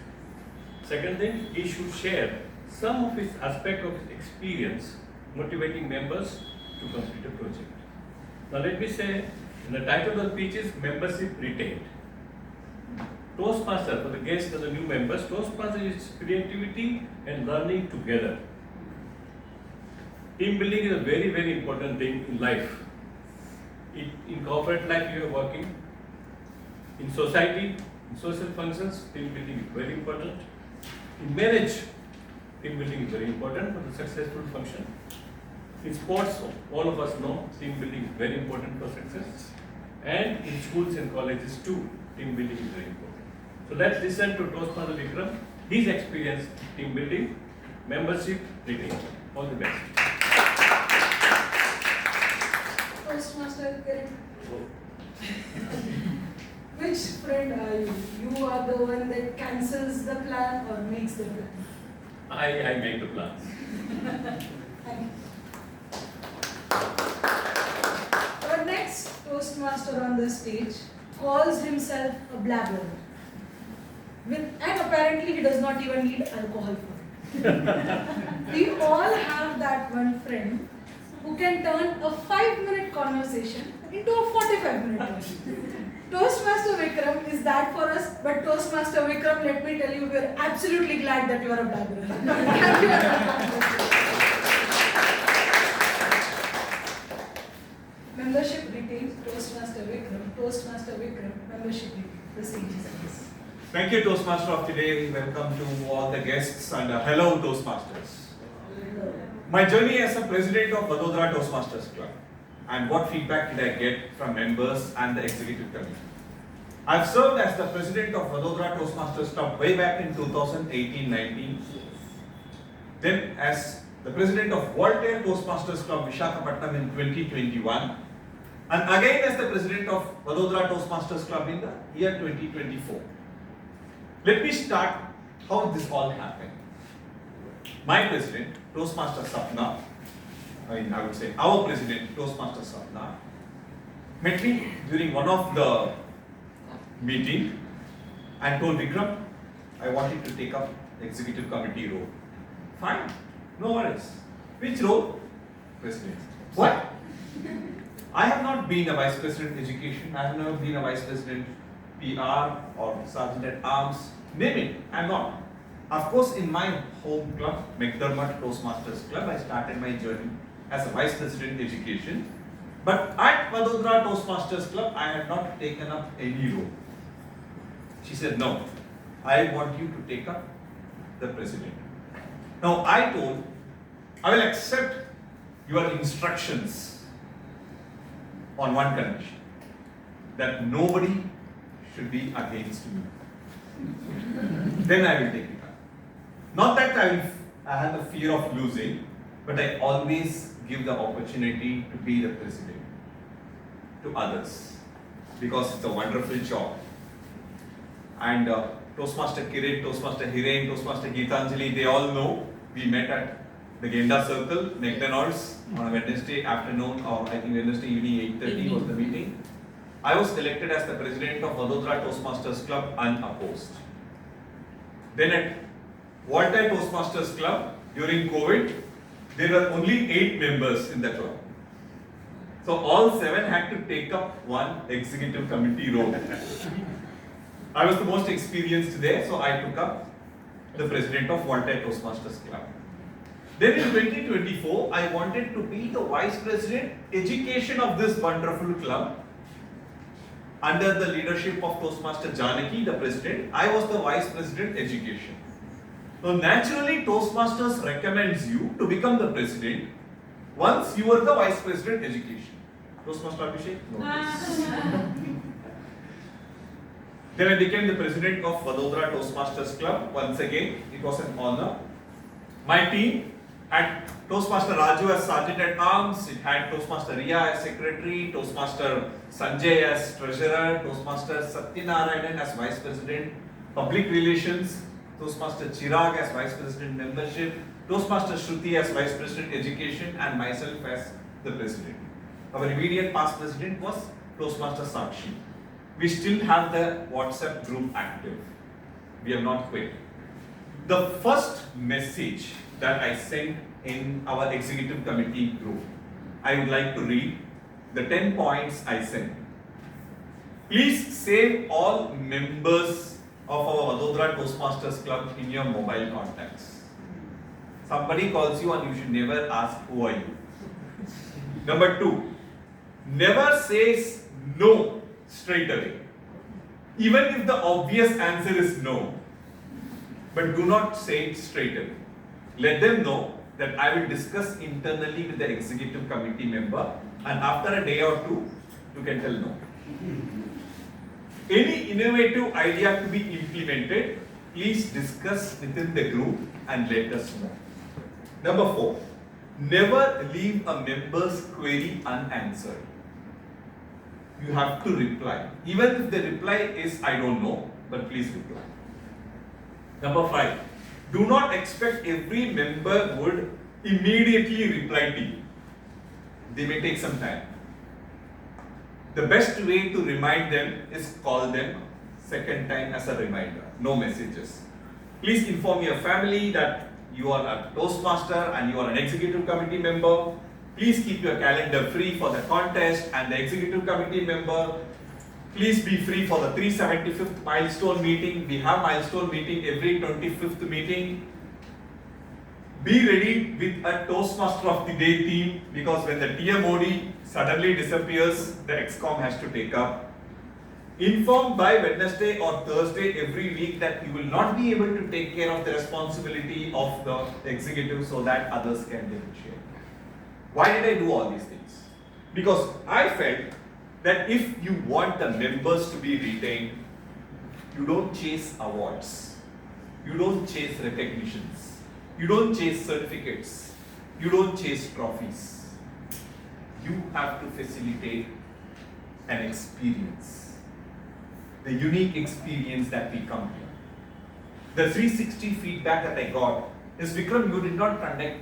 Second thing, he should share some of his aspect of his experience motivating members to complete a project. Now let me say, the title of the speech is Membership Retained. Toastmaster, for the guests and the new members, Toastmaster is creativity and learning together. Team building is a very, very important thing in life. In corporate life you are working, in society, in social functions, team building is very important. In marriage, team building is very important for the successful function. In sports, all of us know team building is very important for success. And in schools and colleges too, team building is very important. So let's listen to Toastmaster Vikram, his experience team building, membership retained. All the best. Toastmaster Kiran. Which friend are you? You are the one that cancels the plan or makes the plan? I make the plans. Thank you. Our next Toastmaster on the stage calls himself a blabberer. And apparently he does not even need alcohol for it. We all have that one friend who can turn a 5-minute conversation into a 45-minute one. Toastmaster Vikram is that for us, but Toastmaster Vikram, let me tell you, we are absolutely glad that you are a blabberer. Thank you. Membership retained, Toastmaster Vikram. Toastmaster Vikram, membership retained. The stage is yours. Thank you, Toastmaster of today. Welcome to all the guests and hello, Toastmasters. My journey as a president of Vadodara Toastmasters Club, and what feedback did I get from members and the executive committee. I've served as the president of Vadodara Toastmasters Club way back in 2018-19. Then as the president of Voltaire Toastmasters Club Visakhapatnam in 2021. And again as the president of Vadodara Toastmasters Club in the year 2024. Let me start how this all happened. My president, Toastmaster Sapna, I would say our president, Toastmaster Sapna, met me during one of the meeting and told Vikram, I wanted to take up the executive committee role. Fine, no worries. Which role? President. What? I have not been a vice president education, I have never been a vice president PR or sergeant at arms, name it, I am not. Of course, in my home club, McDermott Toastmasters Club, I started my journey as a vice president education. But at Vadodara Toastmasters Club, I had not taken up any role. She said, no, I want you to take up the president. Now I told, I will accept your instructions on one condition, that nobody should be against me. Then I will take it up. Not that I have the fear of losing, but I always give the opportunity to be the president to others because it's a wonderful job. And Toastmaster Kirit, Toastmaster Hiren, Toastmaster Geetanjali, they all know we met at the Genda Circle, McDonald's on a Wednesday afternoon, or I think Wednesday evening 8:30 was the meeting. I was elected as the president of Vadodara Toastmasters Club unopposed. Then at Volta Toastmasters Club during COVID, there were only 8 members in the club. So all 7 had to take up one executive committee role. I was the most experienced there, so I took up the president of Volta Toastmasters Club. Then in 2024, I wanted to be the vice president education of this wonderful club. Under the leadership of Toastmaster Janaki, the president, I was the vice president education. So naturally, Toastmasters recommends you to become the president once you are the vice president education. Toastmaster Abhishek? No. Then I became the president of Vadodara Toastmasters Club. Once again, it was an honor. My team had Toastmaster Raju as Sergeant at Arms, it had Toastmaster Riya as Secretary, Toastmaster Sanjay as Treasurer, Toastmaster Satyanarayanan as Vice President, Public Relations, Toastmaster Chirag as Vice President Membership, Toastmaster Shruti as Vice President Education, and myself as the President. Our immediate past President was Toastmaster Sakshi. We still have the WhatsApp group active. We have not quit. The first message that I sent in our executive committee group, I would like to read the 10 points I sent. Please save all members of our Vadodara Toastmasters Club in your mobile contacts. Somebody calls you and you should never ask who are you. Number 2, never says no straight away. Even if the obvious answer is no, but do not say it straight away. Let them know that I will discuss internally with the executive committee member, and after a day or 2, you can tell no. Any innovative idea to be implemented, please discuss within the group and let us know. Number 4, never leave a member's query unanswered. You have to reply. Even if the reply is I don't know, but please reply. Number 5, do not expect every member would immediately reply to you. They may take some time. The best way to remind them is call them second time as a reminder. No messages. Please inform your family that you are a Toastmaster and you are an executive committee member. Please keep your calendar free for the contest and the executive committee member. Please be free for the 375th milestone meeting. We have milestone meeting every 25th meeting. Be ready with a Toastmaster of the Day theme, because when the TMOD suddenly disappears, the XCOM has to take up. Inform by Wednesday or Thursday every week that you will not be able to take care of the responsibility of the executive so that others can differentiate. Why did I do all these things? Because I felt that if you want the members to be retained, you don't chase awards, you don't chase recognitions, you don't chase certificates, you don't chase trophies. You have to facilitate an experience, the unique experience that we come here. The 360 feedback that I got is, Vikram, you did not conduct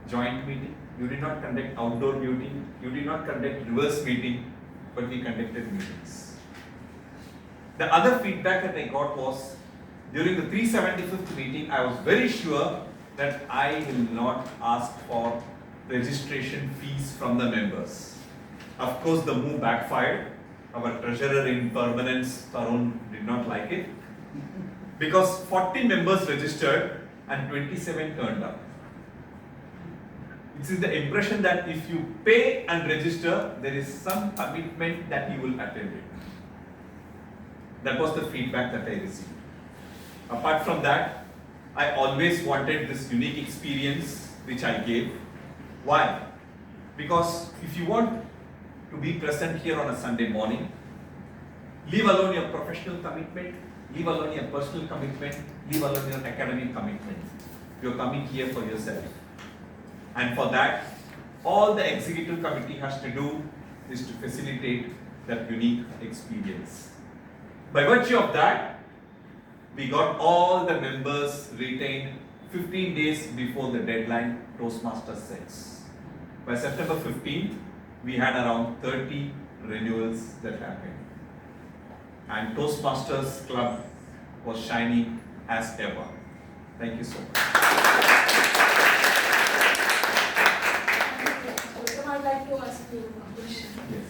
joint meeting, you did not conduct outdoor meeting, you did not conduct reverse meeting, but we conducted meetings. The other feedback that I got was, during the 375th meeting, I was very sure that I will not ask for registration fees from the members. Of course, the move backfired. Our treasurer in permanence, Tarun, did not like it, because 40 members registered and 27 turned up. It is the impression that if you pay and register, there is some commitment that you will attend it. That was the feedback that I received. Apart from that, I always wanted this unique experience which I gave. Why? Because if you want to be present here on a Sunday morning, Leave alone your professional commitment, leave alone your personal commitment, leave alone your academic commitment. You're coming here for yourself. And for that, all the executive committee has to do is to facilitate that unique experience. By virtue of that, we got all the members retained 15 days before the deadline Toastmasters sets. By September 15th, we had around 30 renewals that happened. And Toastmasters Club was shining as ever. Thank you so much. I'd like to ask you a question. Yes.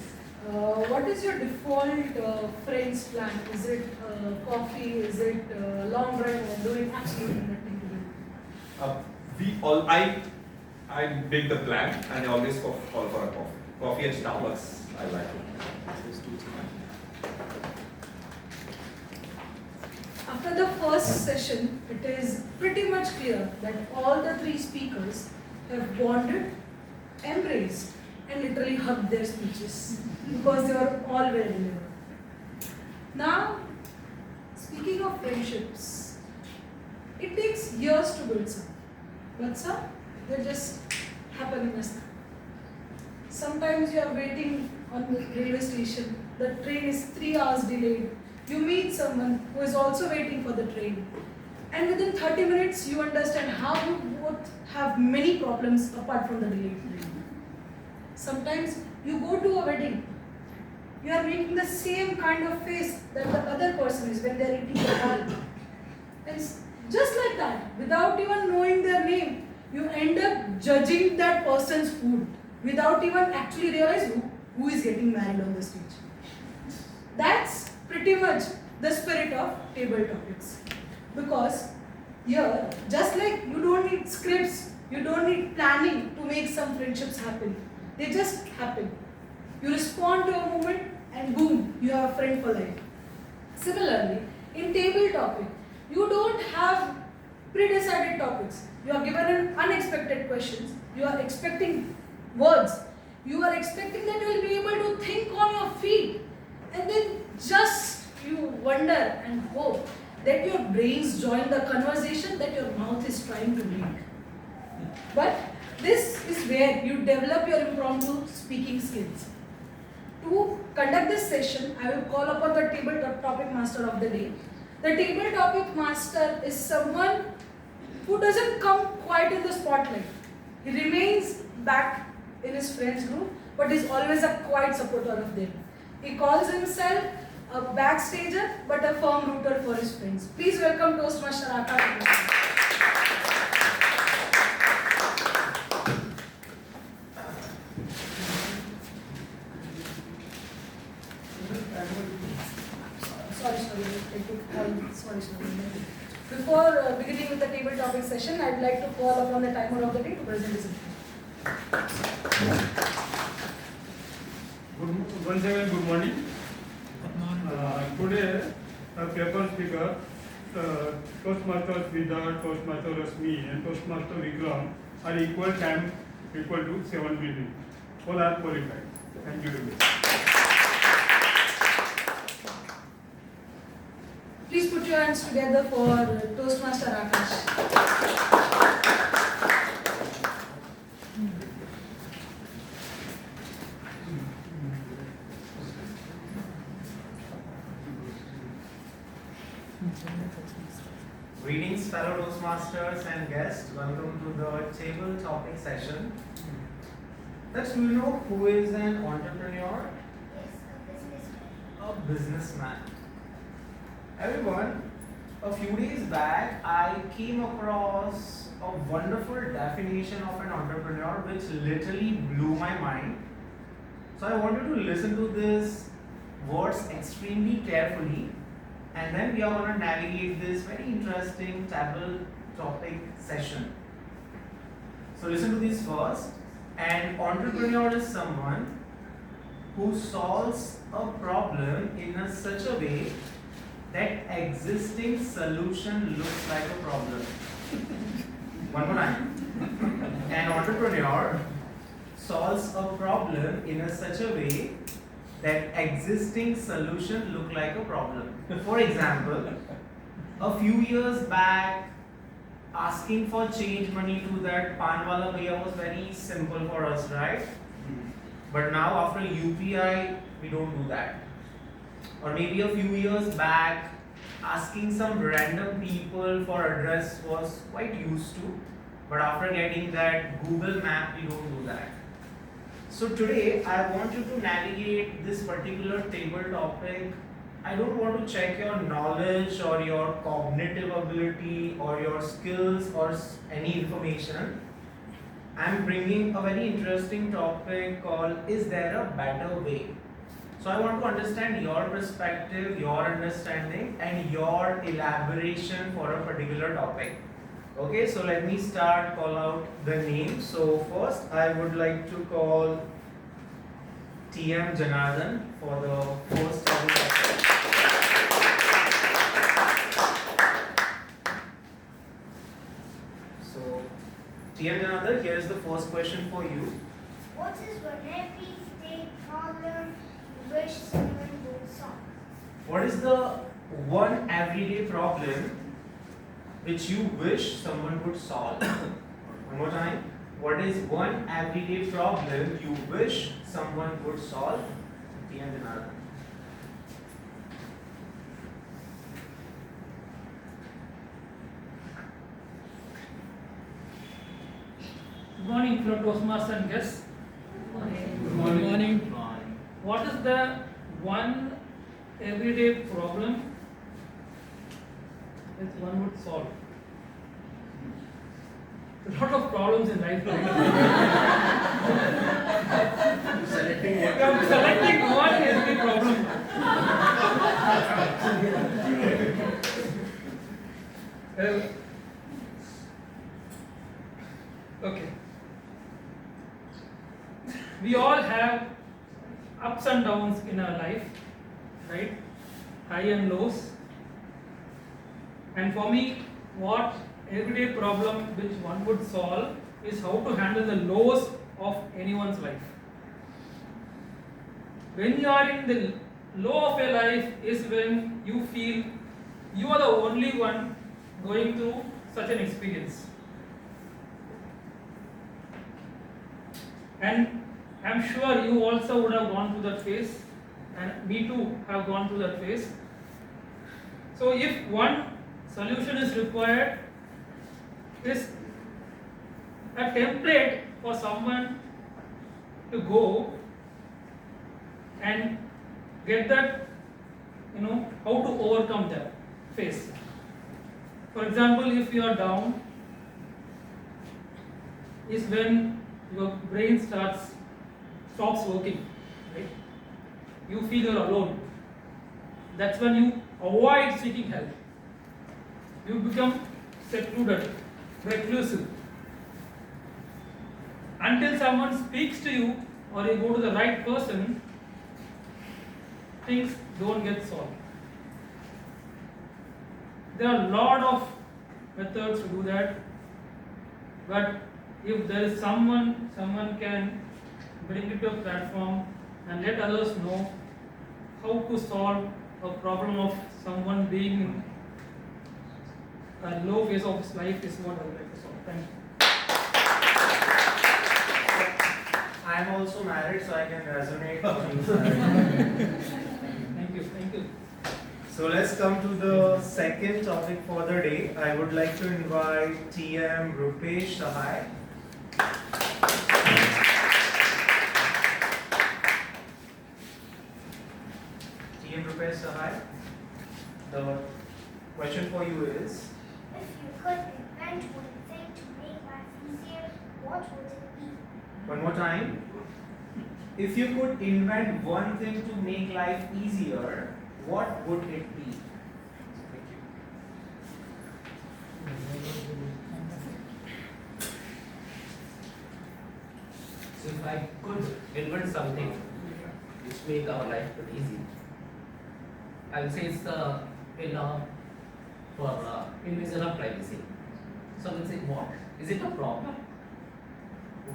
What is your default friends plan? Is it coffee? Is it long drive or doing absolutely nothing to do? I make the plan and I always call for a coffee. Coffee at Starbucks, I like it. After the first session, it is pretty much clear that all the three speakers have bonded, embraced, and literally hugged their speeches because they were all well delivered. Now, speaking of friendships, it takes years to build some, but some, they just happen in a snap. Sometimes you are waiting on the railway station, the train is 3 hours delayed, you meet someone who is also waiting for the train, and within 30 minutes you understand how you both have many problems apart from the delayed train. Sometimes you go to a wedding, you are making the same kind of face that the other person is when they are eating the dal. And just like that, without even knowing their name, you end up judging that person's food without even actually realizing who is getting married on the stage. That's pretty much the spirit of table topics. Because here, just like you don't need scripts, you don't need planning to make some friendships happen. They just happen. You respond to a moment and boom, you have a friend for life. Similarly, in table topic, you don't have pre-decided topics. You are given an unexpected questions. You are expecting words. You are expecting that you will be able to think on your feet. And then just you wonder and hope that your brains join the conversation that your mouth is trying to make. But this is where you develop your impromptu speaking skills. To conduct this session, I will call upon the table topic master of the day. The table topic master is someone who doesn't come quite in the spotlight. He remains back in his friends group, but is always a quiet supporter of them. He calls himself a backstager, but a firm rooter for his friends. Please welcome Toastmaster Ekta. Sorry. Before beginning with the table topic session, I'd like to call upon the timer of the day to present his Once again, good morning. Today, a paper speaker, Toastmaster Vidya, Toastmaster Rasmi, and Toastmaster Vikram are equal time equal to 7 minutes. All are qualified. Thank you very much. Please put your hands together for Toastmaster Akash. Greetings, fellow Toastmasters and guests. Welcome to the table topic session. Let's know who is an entrepreneur? A businessman. Everyone, a few days back, I came across a wonderful definition of an entrepreneur which literally blew my mind. So I wanted to listen to these words extremely carefully, and then we are going to navigate this very interesting table topic session. So listen to this first. An entrepreneur is someone who solves a problem in such a way that existing solution looks like a problem. One more time. An entrepreneur solves a problem in such a way that existing solution look like a problem. For example, a few years back, asking for change money to that panwala bhaiya was very simple for us, right? But now after UPI, we don't do that. Or maybe a few years back, asking some random people for address was quite used to. But after getting that Google map, we don't do that. So today, I want you to navigate this particular table topic. I don't want to check your knowledge or your cognitive ability or your skills or any information. I'm bringing a very interesting topic called Is There a Better Way? So I want to understand your perspective, your understanding and your elaboration for a particular topic. Okay, so let me call out the names. So first I would like to call TM Janardhan for the first topic. So TM Janardhan, here is the first question for you. What is one everyday problem you wish someone would solve? What is the one everyday problem which you wish someone would solve? One more time. What is one everyday problem you wish someone would solve? TM Janardhan. Good morning, fellow Toastmasters and guests. Good morning. What is the one everyday problem that one would solve? A lot of problems in life. Selecting one everyday problem. Okay. We all have ups and downs in our life, right? High and lows. And for me, what everyday problem which one would solve is how to handle the lows of anyone's life. When you are in the low of your life is when you feel you are the only one going through such an experience. And I'm sure you also would have gone through that phase, and me too have gone through that phase. So if one solution is required, is a template for someone to go and get that, how to overcome that phase. For example, if you are down, is when your brain stops working, right? You feel you're alone. That's when you avoid seeking help. You become secluded, reclusive. Until someone speaks to you or you go to the right person, things don't get solved. There are a lot of methods to do that, but if there is someone can bring it to a platform and let others know how to solve a problem of someone being in a low phase of his life is what I would like to solve. Thank you. I am also married, so I can resonate. Thank you. So let's come to the second topic for the day. I would like to invite TM Rupesh Sahai. TM Rupesh Sahai. The question for you is, If you could invent one thing to make life easier, what would it be? one more time. If you could invent one thing to make life easier, what would it be? So if I could invent something which make our life pretty easy, I will say it's the law for invasion of privacy. So I will say, what? Is it a problem?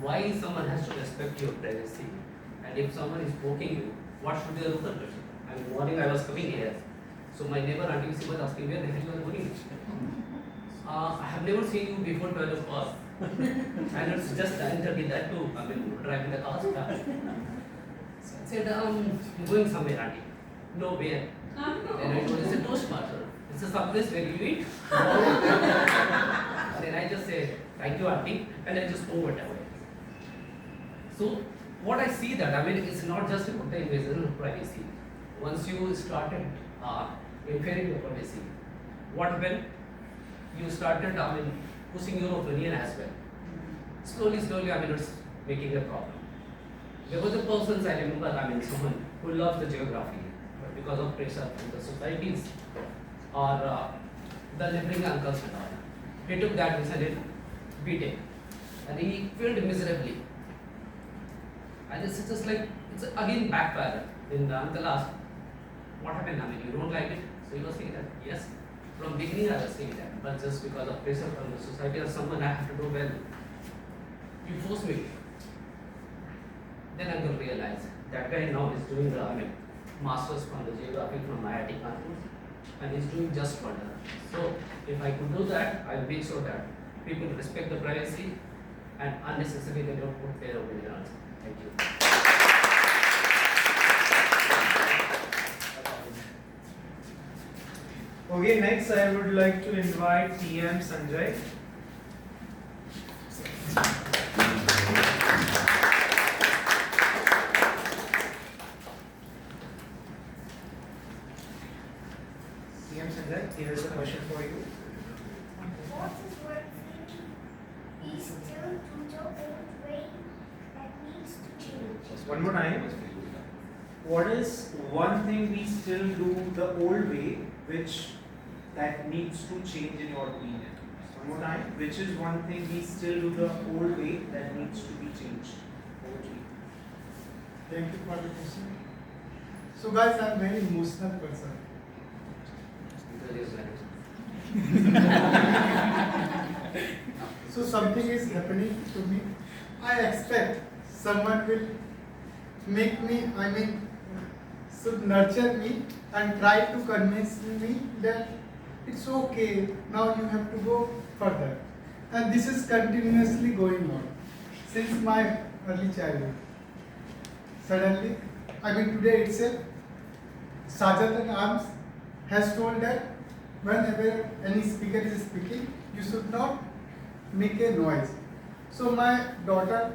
Why someone has to respect your privacy? And if someone is poking you, what should be the local question? I mean, morning I was coming here, so my neighbor auntie she was asking where the hell you are going. I have never seen you before 12 o'clock. And it's just 9:30 that too. I mean, driving the car. So I said, I'm going somewhere, auntie. No, where? Then I told her, it's a Toastmaster. It's a someplace where you eat. Then I just said, thank you, auntie, and I just went away. So what I see that, I mean, it's not just about the invasion of privacy. Once you started interfering your privacy, what happened? You started, I mean, pushing your opinion as well. Slowly, I mean, it's making a problem. There was a person, I remember, I mean, someone who loves the geography, but because of pressure from the societies or the neighboring uncles and all, he took that decided VTM, and he failed miserably. And it's just like, it's again backfire. Then the uncle asked, what happened? I mean, you don't like it? So he was saying that, yes. From beginning I was saying that, but just because of pressure from the society or someone I have to do well, you force me. Then I will realize that guy now is doing the, I mean, masters from the geography from IIT Kanpur, and he's doing just wonder. So if I could do that, I'll make sure that people respect the privacy and unnecessarily they don't put their opinions. Thank you. Okay, next I would like to invite TM Sanjay. TM Sanjay, here is a question for you. What is one thing we still do the old way that needs to change? One more time. What is one thing we still do the old way which that needs to change in your opinion? One more time. Which is one thing we still do the old way that needs to be changed? Over to you. Thank you for the question. So guys, I am very emotional person. So something is happening to me. I expect someone will make me, I mean, should nurture me and try to convince me that it's okay, now you have to go further. And this is continuously going on since my early childhood. Suddenly, I mean today itself, Sergeant at Arms has told that whenever any speaker is speaking, you should not make a noise. So my daughter,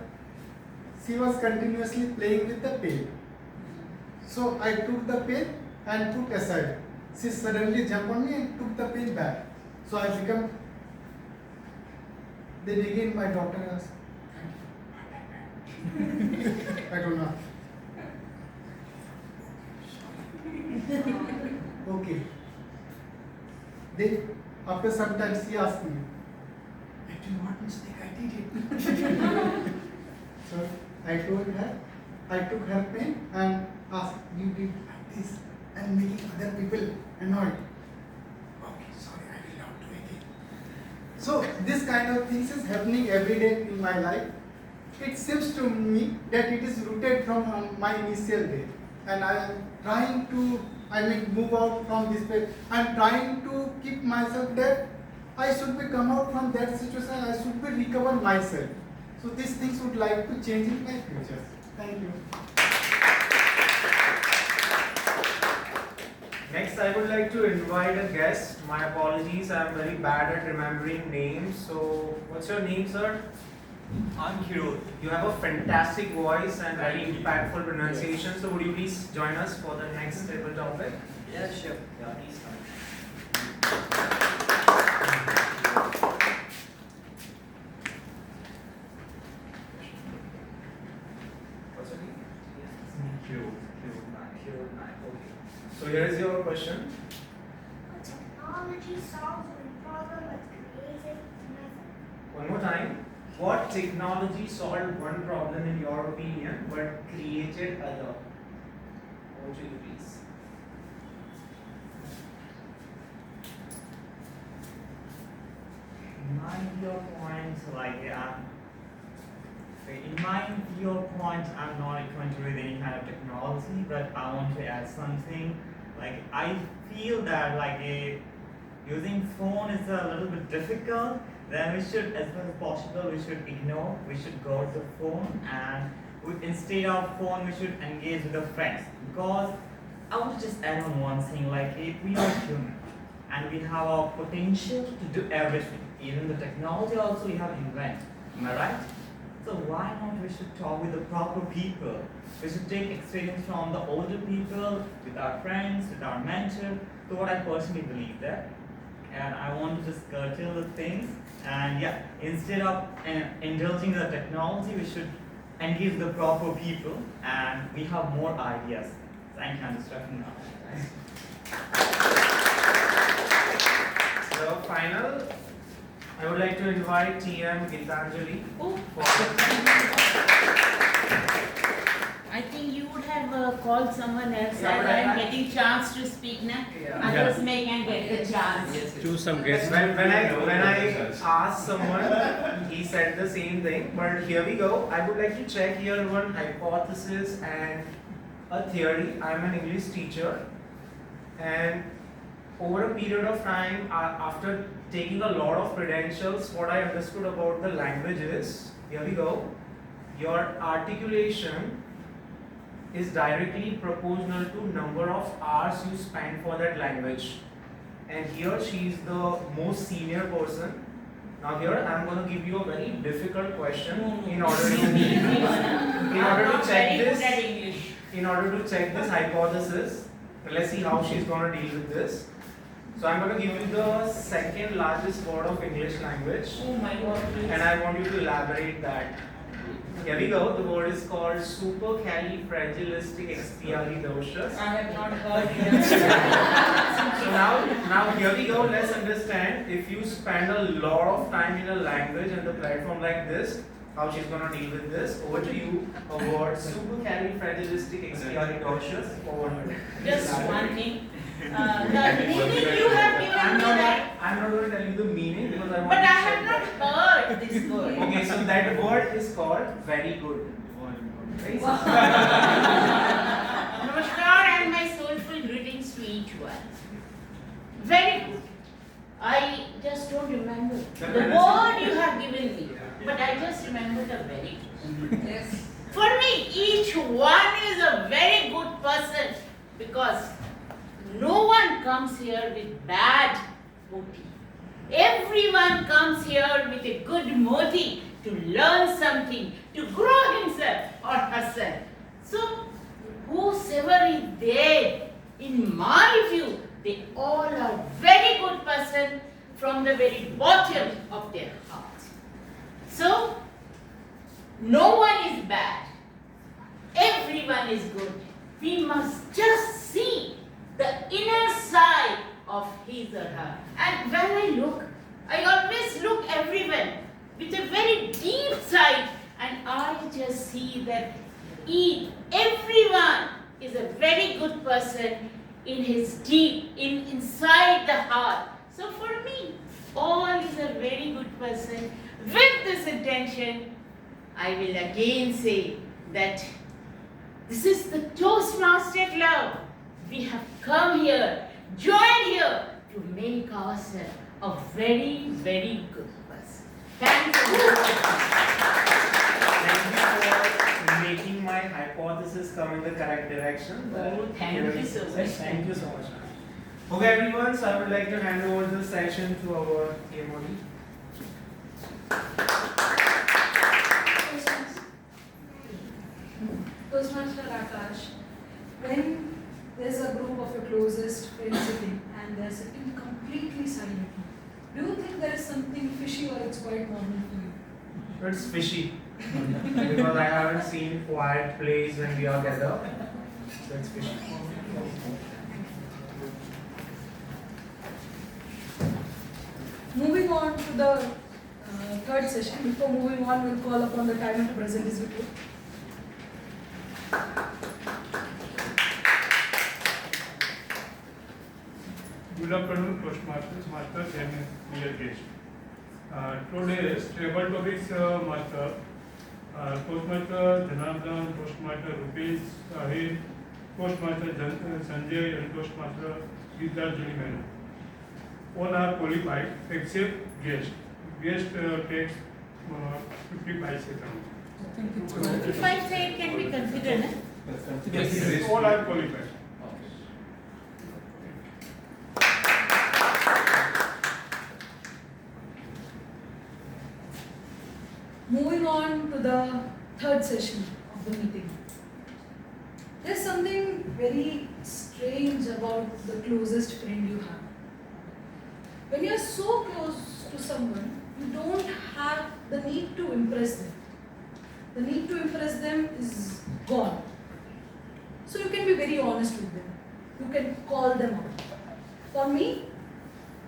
she was continuously playing with the pen. So I took the pen and put aside. She suddenly jumped on me and took the pen back. So I become. Then again my daughter asked, I don't know. Okay. Then after some time she asked me, actually what mistake I did it? So I told her, I took her pen and asked, you did like this and making other people annoyed. Okay, sorry, I will not do again. So this kind of things is happening every day in my life. It seems to me that it is rooted from my initial day, and I am trying to, move out from this way. I am trying to keep myself that I should be come out from that situation. I should be recover myself. So these things would like to change in my future. Thank you. Next, I would like to invite a guest. My apologies, I am very bad at remembering names. So, what's your name, sir? I'm Hiro. You have a fantastic voice and very impactful pronunciation. So, would you please join us for the next table topic? Yeah, sure. Yeah, please come. What's your name? Hiro. So, here is your question. A technology solves one problem but created another. One more time. What technology solved one problem in your opinion but created other? Over to you, please. Mind your points, like So in my viewpoint, I'm not acquainted with any kind of technology, but I want to add something. Like I feel that using phone is a little bit difficult. Then we should, as much as possible, we should ignore. We should go to the phone, and instead of phone, we should engage with the friends. Because I want to just add on one thing. Like we are human, and we have our potential to do everything. Even the technology also we have invent. Am I right? So why not we should talk with the proper people? We should take experience from the older people, with our friends, with our mentor. So what I personally believe that. And I want to just curtail the things. And yeah, instead of indulging the technology, we should engage the proper people, and we have more ideas. Thank you, I'm just wrapping up. So final, I would like to invite TM Gitanjali. I think you would have called someone else. Yeah, As but I am I- getting chance to speak now. Others may can get the chance. Choose some guests. When I asked someone, he said the same thing. But here we go. I would like to check here one hypothesis and a theory. I am an English teacher, and over a period of time, after taking a lot of credentials, what I understood about the language is, here we go, your articulation is directly proportional to number of hours you spend for that language. And here she is the most senior person. Now here I am going to give you a very difficult question in order to check this hypothesis. Let's see how she's going to deal with this. So I'm going to give you the second largest word of English language. Oh my God, please. And I want you to elaborate that. Here we go. The word is called supercalifragilisticexpialidocious. I have not heard it. So now here we go. Let's understand. If you spend a lot of time in a language and the platform like this, how she's gonna deal with this. Over to you. A word supercalifragilisticexpialidocious. Over. Just one thing. The meaning you have given I'm me that. not going to tell you the meaning because I want But to I have not heard this word. Okay, so that word is called very good. Very Wow. Namaskar and my soulful greetings to each one. Very good. I just don't remember the word you have given me, but I just remember the very good. Yes. For me, each one is a very good person because no one comes here with bad motive. Everyone comes here with a good motive to learn something, to grow himself or herself. So, whosoever is there, in my view, they all are very good person from the very bottom of their hearts. So, no one is bad. Everyone is good. We must just see the inner side of his or her. And when I look, I always look everyone with a very deep side, and I just see that everyone is a very good person in his deep, inside the heart. So for me, all is a very good person. With this intention, I will again say that this is the Toastmaster Club. We have come here, joined here to make ourselves a very, very good person. Thank you. Thank you for making my hypothesis come in the correct direction. Thank you so much. Thank you so much. Okay, everyone, so I would like to hand over this session to our TMOD. Toastmaster Akash, when there's a group of your closest friends sitting and they're sitting completely silent, do you think there is something fishy or it's quite normal for you? It's fishy because I haven't seen quiet place when we are together. So it's fishy. Moving on to the third session. Before moving on, we'll call upon the timer to present his report. Good afternoon, Toastmasters, Masters and dear guests. Today's table topics, Master, Toastmaster Janardhan, Toastmaster Rupesh Ahir, Toastmaster Sanjay, and Toastmaster Gitarjani Madam. All are qualified except guest. Guest takes 55 seconds. 55 say can be considered, eh? Yes, all are qualified. Moving on to the third session of the meeting. There's something very strange about the closest friend you have. When you're so close to someone, you don't have the need to impress them. The need to impress them is gone. So you can be very honest with them. You can call them out. For me,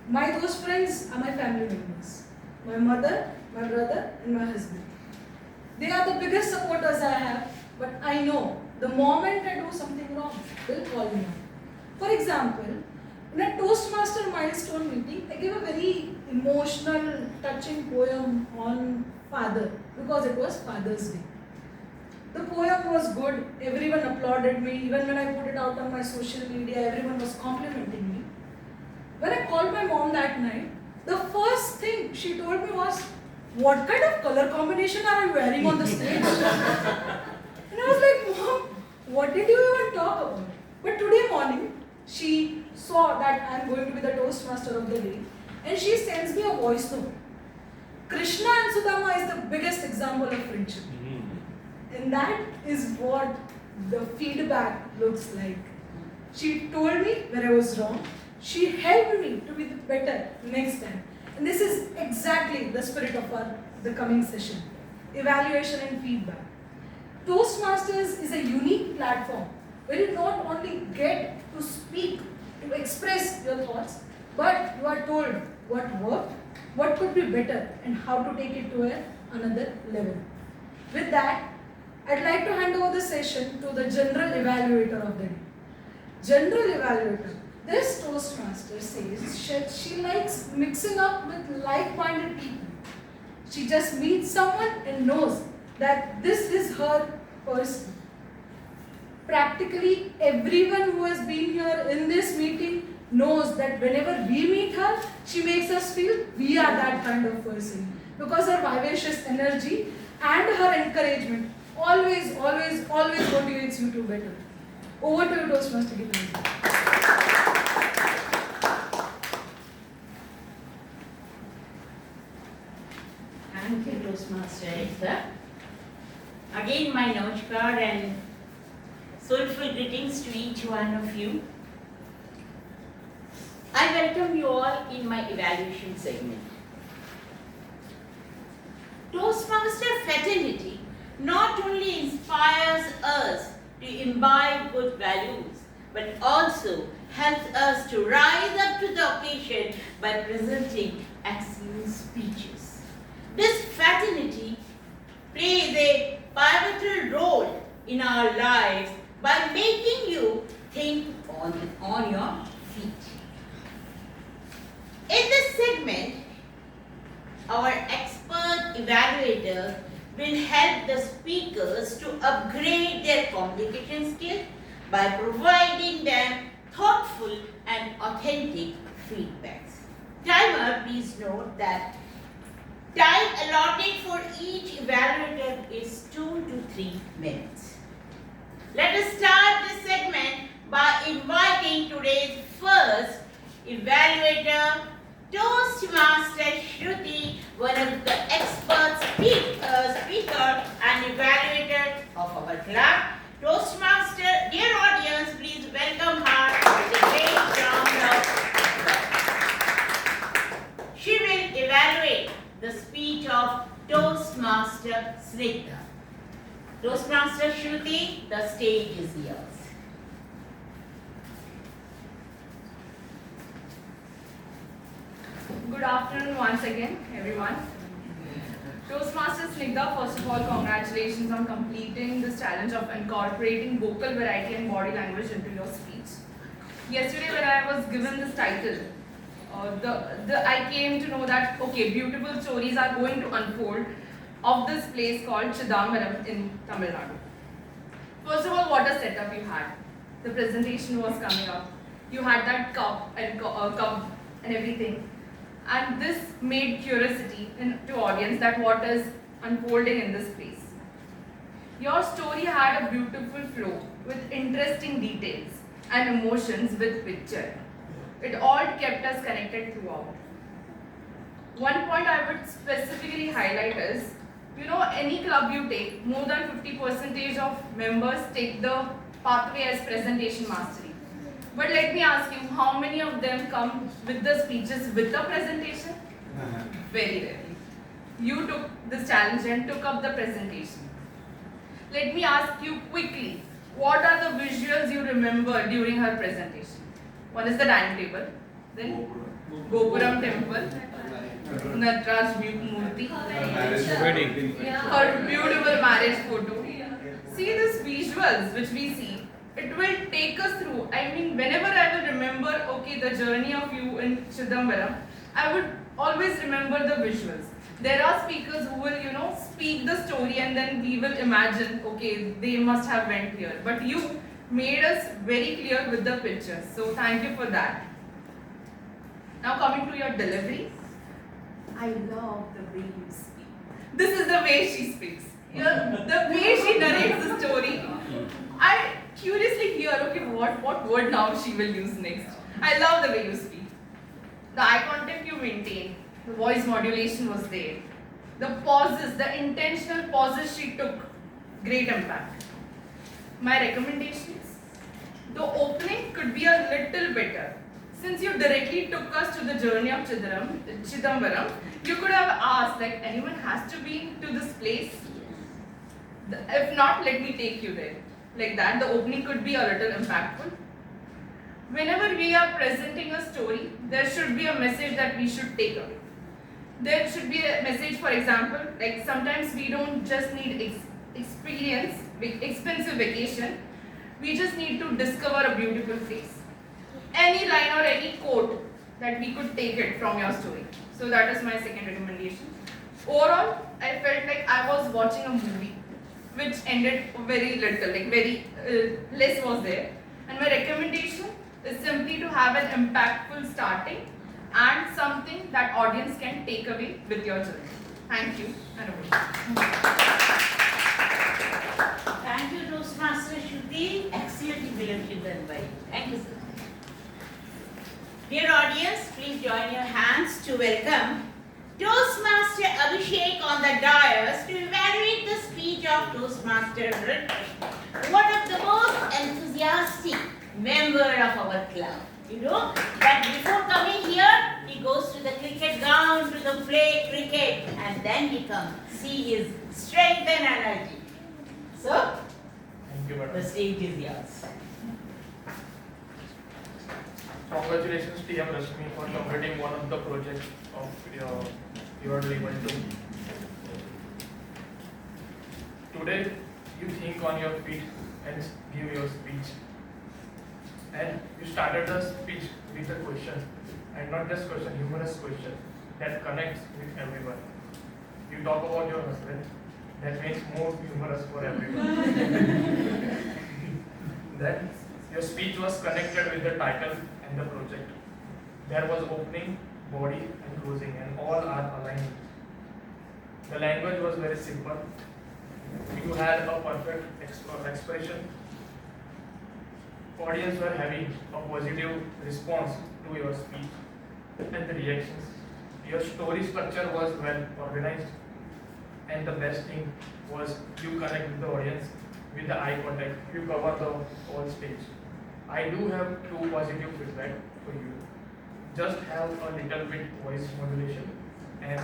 my those friends are my family members. My mother, my brother, and my husband. They are the biggest supporters I have, but I know the moment I do something wrong, they'll call me out. For example, in a Toastmaster milestone meeting, I gave a very emotional, touching poem on father because it was Father's Day. The poem was good, everyone applauded me, even when I put it out on my social media, everyone was complimenting me. When I called my mom that night, the first thing she told me was, "What kind of color combination are you wearing on the stage?" And I was like, "Mom, what did you even talk about?" But today morning, she saw that I am going to be the Toastmaster of the day, and she sends me a voice note. Krishna and Sudama is the biggest example of friendship. And that is what the feedback looks like. She told me where I was wrong. She helped me to be better next time. And this is exactly the spirit of the coming session. Evaluation and feedback. Toastmasters is a unique platform where you not only get to speak, to express your thoughts, but you are told what worked, what could be better, and how to take it to another level. With that, I'd like to hand over the session to the general evaluator of the day. General evaluator. This Toastmaster says she likes mixing up with like-minded people. She just meets someone and knows that this is her person. Practically everyone who has been here in this meeting knows that whenever we meet her, she makes us feel we are that kind of person. Because her vivacious energy and her encouragement always motivates you to better. Over to you, Toastmaster Gitanjali. Thank you, Toastmaster Ekta. Again, my namaskar and soulful greetings to each one of you. I welcome you all in my evaluation segment. Toastmaster fraternity not only inspires us to imbibe good values, but also helps us to rise up to the occasion by presenting excellent speeches. This fraternity plays a pivotal role in our lives by making you think on your feet. In this segment, our expert evaluator will help the speakers to upgrade their communication skills by providing them thoughtful and authentic feedbacks. Timer, please note that time allotted for each evaluator is 2 to 3 minutes. Let us start this segment by inviting today's first evaluator, Toastmaster Shruti, one of the expert speaker and evaluator of our club. Toastmaster, dear audience, please welcome her with a great round of applause. She will evaluate the speech of Toastmaster Snigdha. Toastmaster Shruti, the stage is yours. Good afternoon once again, everyone. Toastmaster Snigdha, first of all, congratulations on completing this challenge of incorporating vocal variety and body language into your speech. Yesterday, when I was given this title, I came to know that, okay, beautiful stories are going to unfold of this place called Chidambaram in Tamil Nadu. First of all, what a setup you had. The presentation was coming up. You had that cup and everything. And this made curiosity to audience that what is unfolding in this place. Your story had a beautiful flow with interesting details and emotions with picture. It all kept us connected throughout. One point I would specifically highlight is, any club you take, more than 50% of members take the pathway as presentation mastery. But let me ask you, how many of them come with the speeches with the presentation? Very rarely. You took this challenge and took up the presentation. Let me ask you quickly, what are the visuals you remember during her presentation? One is the dining table, then Gopuram temple, Natraj Murti, her beautiful marriage photo. See these visuals which we see, it will take us through. I mean, whenever I will remember, okay, the journey of you in Chidambaram, I would always remember the visuals. There are speakers who will, speak the story and then we will imagine, okay, they must have went here. But you made us very clear with the pictures. So thank you for that. Now coming to your delivery. I love the way you speak. This is the way she speaks. The way she narrates the story. I curiously hear, okay, what word now she will use next. I love the way you speak. The eye contact you maintain. The voice modulation was there. The pauses, the intentional pauses she took, great impact. My recommendations? The opening could be a little better. Since you directly took us to the journey of Chidambaram, you could have asked, like, anyone has to be to this place? If not, let me take you there. Like that, the opening could be a little impactful. Whenever we are presenting a story, there should be a message that we should take away. There should be a message, for example, like sometimes we don't just need expensive vacation. We just need to discover a beautiful place. Any line or any quote that we could take it from your story. So that is my second recommendation. Overall, I felt like I was watching a movie which ended very little, like very less was there. And my recommendation is simply to have an impactful starting and something that audience can take away with your journey. Thank you and over. Thank you, Toastmaster Shruti. Excellent evaluation done by you. Thank you, sir. Dear audience, please join your hands to welcome Toastmaster Abhishek on the dais to evaluate the speech of Toastmaster Ritesh, one of the most enthusiastic member of our club. But before coming here, he goes to the cricket ground to play cricket, and then he comes. See his strength and energy. So, thank you, madam. The stage is yours. Congratulations, TM Rashmi, for completing one of the projects of your level 2. Today, you think on your feet and give your speech. And you started the speech with a question, and not just question, humorous question that connects with everyone. You talk about your husband, that makes more humorous for everyone. Then your speech was connected with the title and the project. There was opening, body and closing, and all are aligned. The language was very simple. You had a perfect expression. Audience were having a positive response to your speech and the reactions. Your story structure was well organized, and the best thing was you connect with the audience with the eye contact. You cover the whole stage. I do have 2 positive feedback for you. Just have a little bit voice modulation, and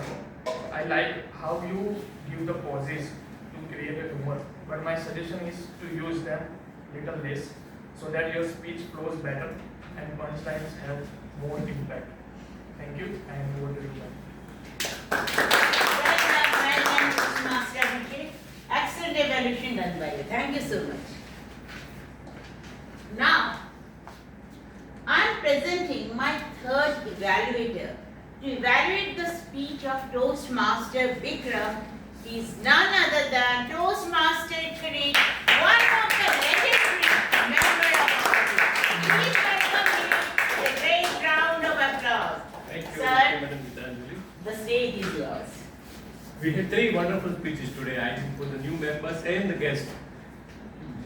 I like how you give the pauses to create a humor. But my suggestion is to use them little less, so that your speech flows better and punchlines have more impact. Thank you, and over to you, ma'am. Master Abhishek. Excellent evaluation done by you. Thank you so much. Now, I am presenting my third evaluator to evaluate the speech of Toastmaster Vikram is none other than Toastmaster Critic, one of the legendary member of our club. Please welcome him with a great round of applause. Thank you, Sir, Madam Gitanjali. the stage is yours. We had 3 wonderful speeches today, I think, for the new members and the guests.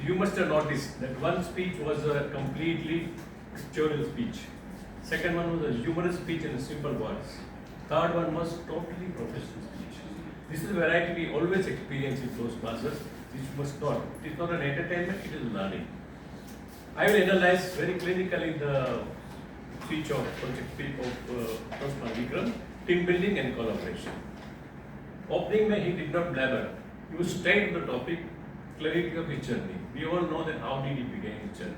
You must have noticed that one speech was a completely pictorial speech. Second one was a humorous speech in simple words. Third one was totally professional speech. This is a variety we always experience in Toastmasters, which must not. It is not an entertainment, it is learning. I will analyze very clinically the speech of Toastmaster Vikram, team building and collaboration. Opening way, he did not blabber. He was straight to the topic, clarity of his journey. We all know that how did he begin his journey.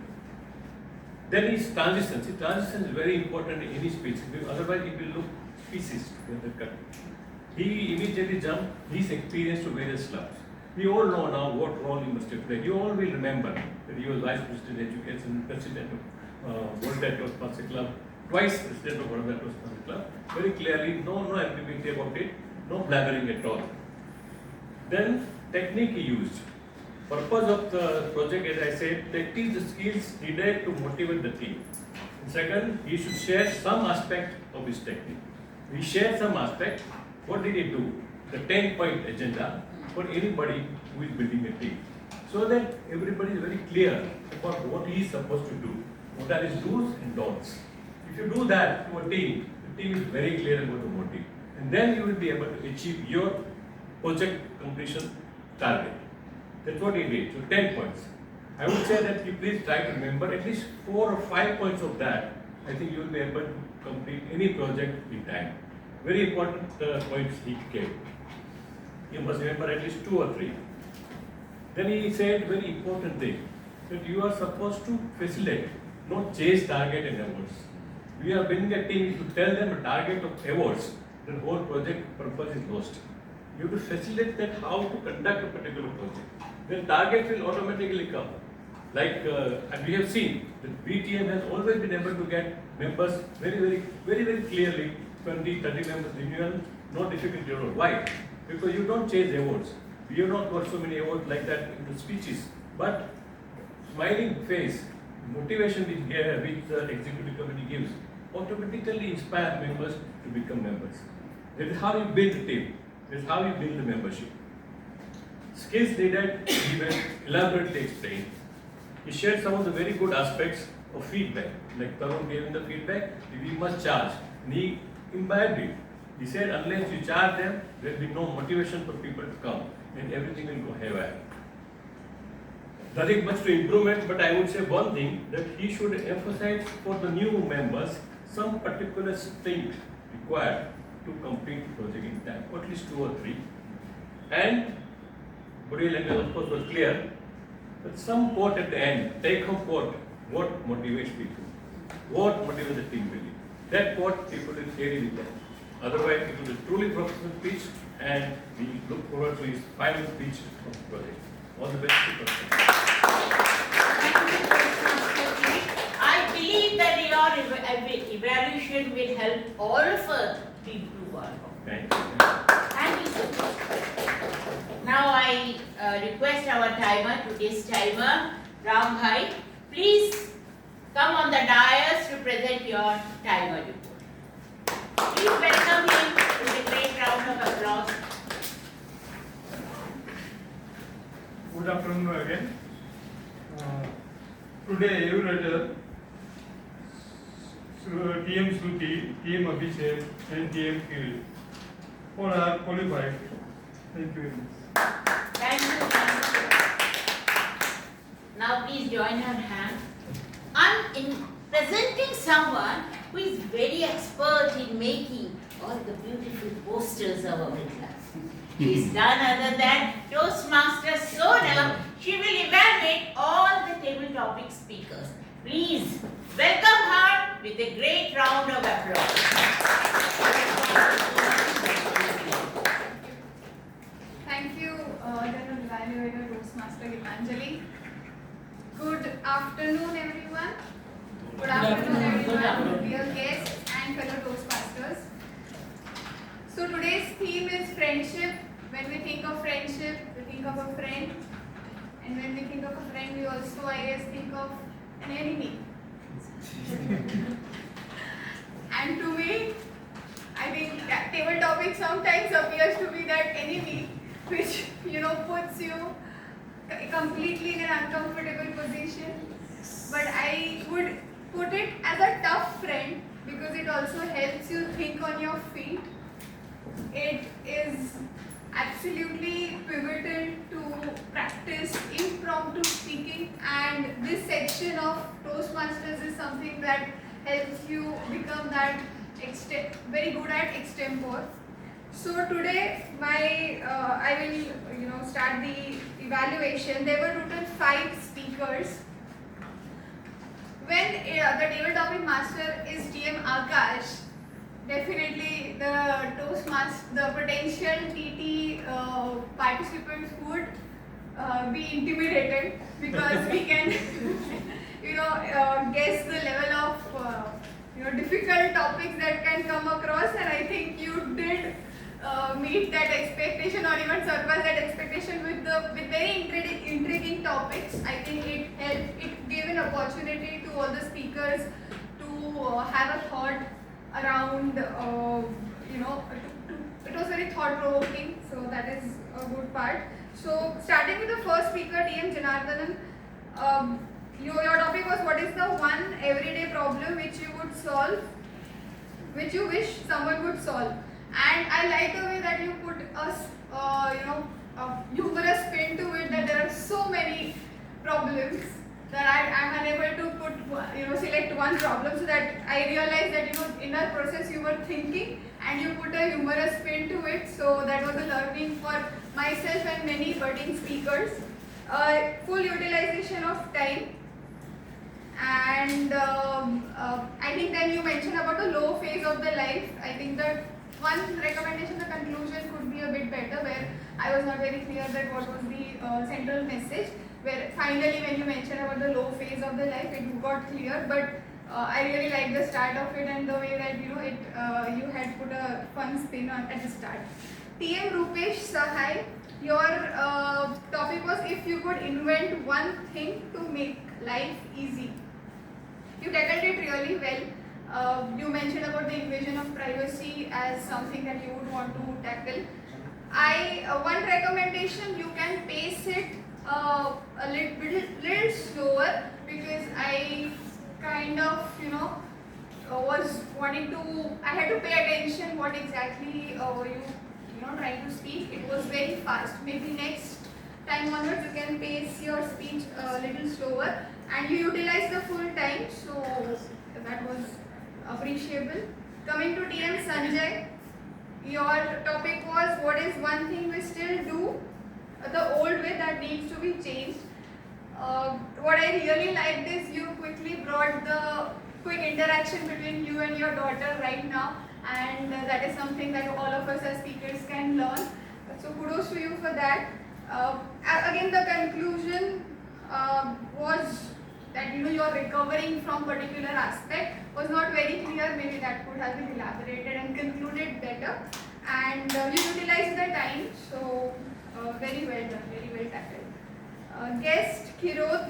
Then his transitions. His transition is very important in any speech. Otherwise, it will look pieces together. He immediately jumped his experience to various clubs. We all know now what role he must have played. You all will remember that he was Vice President Education, President of World Toastmaster Club, twice President of World Toastmaster Club. Very clearly, no ambiguity about it, no blabbering at all. Then technique he used. Purpose of the project, as I said, that teach the skills needed to motivate the team. And second, he should share some aspect of his technique. He shared some aspect. What did he do? The 10-point agenda for anybody who is building a team. So that everybody is very clear about what he is supposed to do. What are his do's and don'ts. If you do that to a team, the team is very clear about the motive. And then you will be able to achieve your project completion target. That's what he did. So 10 points. I would say that you please try to remember at least 4 or 5 points of that. I think you will be able to complete any project in time. Very important points he gave. You must remember at least 2 or 3. Then he said very important thing, that you are supposed to facilitate, not chase target and awards. We are building a team to tell them a target of awards, the whole project purpose is lost. You have to facilitate that how to conduct a particular project. Then target will automatically come. Like and we have seen that VTM has always been able to get members very clearly, 20, 30 members renewal, no difficulty at all. Why? Because you don't chase awards. We have not got so many awards like that in the speeches. But smiling face, motivation which the executive committee gives, automatically inspire members to become members. That is how you build the team. That is how you build the membership. Skills needed, he will elaborately explain. He shared some of the very good aspects of feedback. Like Tarun gave him the feedback, we must charge. And he imbibed it. He said, unless you charge them, there will be no motivation for people to come, and everything will go haywire. Nothing much to improvement, but I would say one thing, that he should emphasize for the new members some particular strength required to complete the project in time, at least 2 or 3. And body language, of course, was clear, but some quote at the end, take home quote, what motivates people, what motivates the team really. That quote people will carry with them. Otherwise, it will be truly professional speech, and we look forward to his final speech of the project. All the best to I believe that your evaluation will help all of us to improve our work. Thank you. Thank you so much. Now I request our timer, today's timer, Ram Bhai, please come on the dais to present your timer report. Please welcome him with a great round of applause. Good afternoon again. Today evaluator TM Shruti, TM Abhishek and TM Kirill all are qualified. Thank you very much. Thank you. Now please join our hand. I'm presenting someone who is very expert in making all the beautiful posters of our class. She is none other than Toastmaster Sonam. She will evaluate all the table topic speakers. Please welcome her with a great round of applause. Thank you, General Evaluator Toastmaster Gitanjali. Good afternoon, everyone. Good afternoon, everyone, dear guests and fellow Toastmasters. So today's theme is friendship. When we think of friendship, we think of a friend. And when we think of a friend, we also, I guess, think of an enemy. And to me, I think that table topic sometimes appears to be that enemy which, puts you completely in an uncomfortable position. But I would put it as a tough friend because it also helps you think on your feet. It is absolutely pivotal to practice impromptu speaking, and this section of Toastmasters is something that helps you become that very good at extempore. So today, I will start the evaluation. There were total 5 speakers. When the table topic master is TM Akash, definitely the potential TT participants would be intimidated because we can guess the level of difficult topics that can come across, and I think you did meet that expectation or even surpass that expectation with very intriguing topics. I think it gave an opportunity to all the speakers to have a thought around, it was very thought-provoking, so that is a good part. So starting with the first speaker, TM Janardhanan, your topic was, what is the one everyday problem which you would solve, which you wish someone would solve? And I like the way that you put a humorous spin to it, that there are so many problems that I am unable to put, select one problem, so that I realized that, in that process you were thinking and you put a humorous spin to it. So that was a learning for myself and many budding speakers. Full utilization of time. And I think then you mentioned about the low phase of the life. I think that one recommendation, the conclusion could be a bit better, where I was not very clear that what was the central message, where finally when you mentioned about the low phase of the life, it got clear. But I really liked the start of it and the way that you had put a fun spin on at the start. TM Rupesh Sahai, your topic was, if you could invent one thing to make life easy. You tackled it really well. You mentioned about the invasion of privacy as something that you would want to tackle. One recommendation, you can pace it a little slower, because I kind of was wanting to, I had to pay attention what exactly you trying to speak. It was very fast. Maybe next time onwards you can pace your speech a little slower, and you utilize the full time, so that was appreciable. Coming to TM Sanjay, your topic was, what is one thing we still do the old way that needs to be changed. What I really liked is you quickly brought the quick interaction between you and your daughter right now, and that is something that all of us as speakers can learn. So kudos to you for that. Again, the conclusion was that you're recovering from particular aspect was not very clear. Maybe that could have been elaborated and concluded better. And you utilized the time, so very well done, very well tackled. Guest Kirot,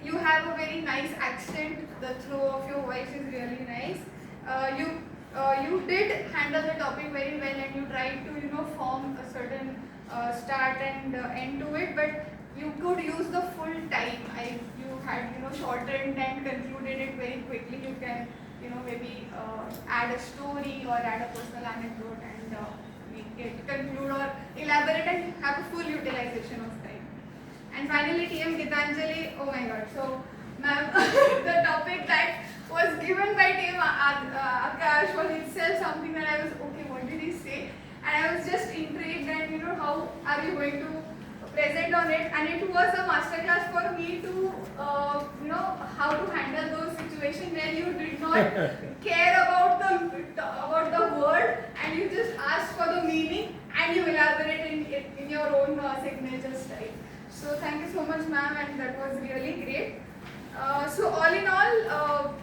you have a very nice accent. The flow of your voice is really nice. You did handle the topic very well, and you tried to form a certain start and end to it, but you could use the full time. You had shortened and concluded it very quickly. You can maybe add a story or add a personal anecdote and make it conclude or elaborate and have a full utilization of time. And finally, TM Gitanjali, oh my god, so ma'am, the topic that was given by TM Akash was itself something that I was, okay, what did he say? And I was just intrigued, and how are you going to present on it? And it was a masterclass for me to, how to handle those situations where you did not care about the word, and you just asked for the meaning, and you elaborate in your own signature style. So thank you so much, ma'am, and that was really great. So all in all,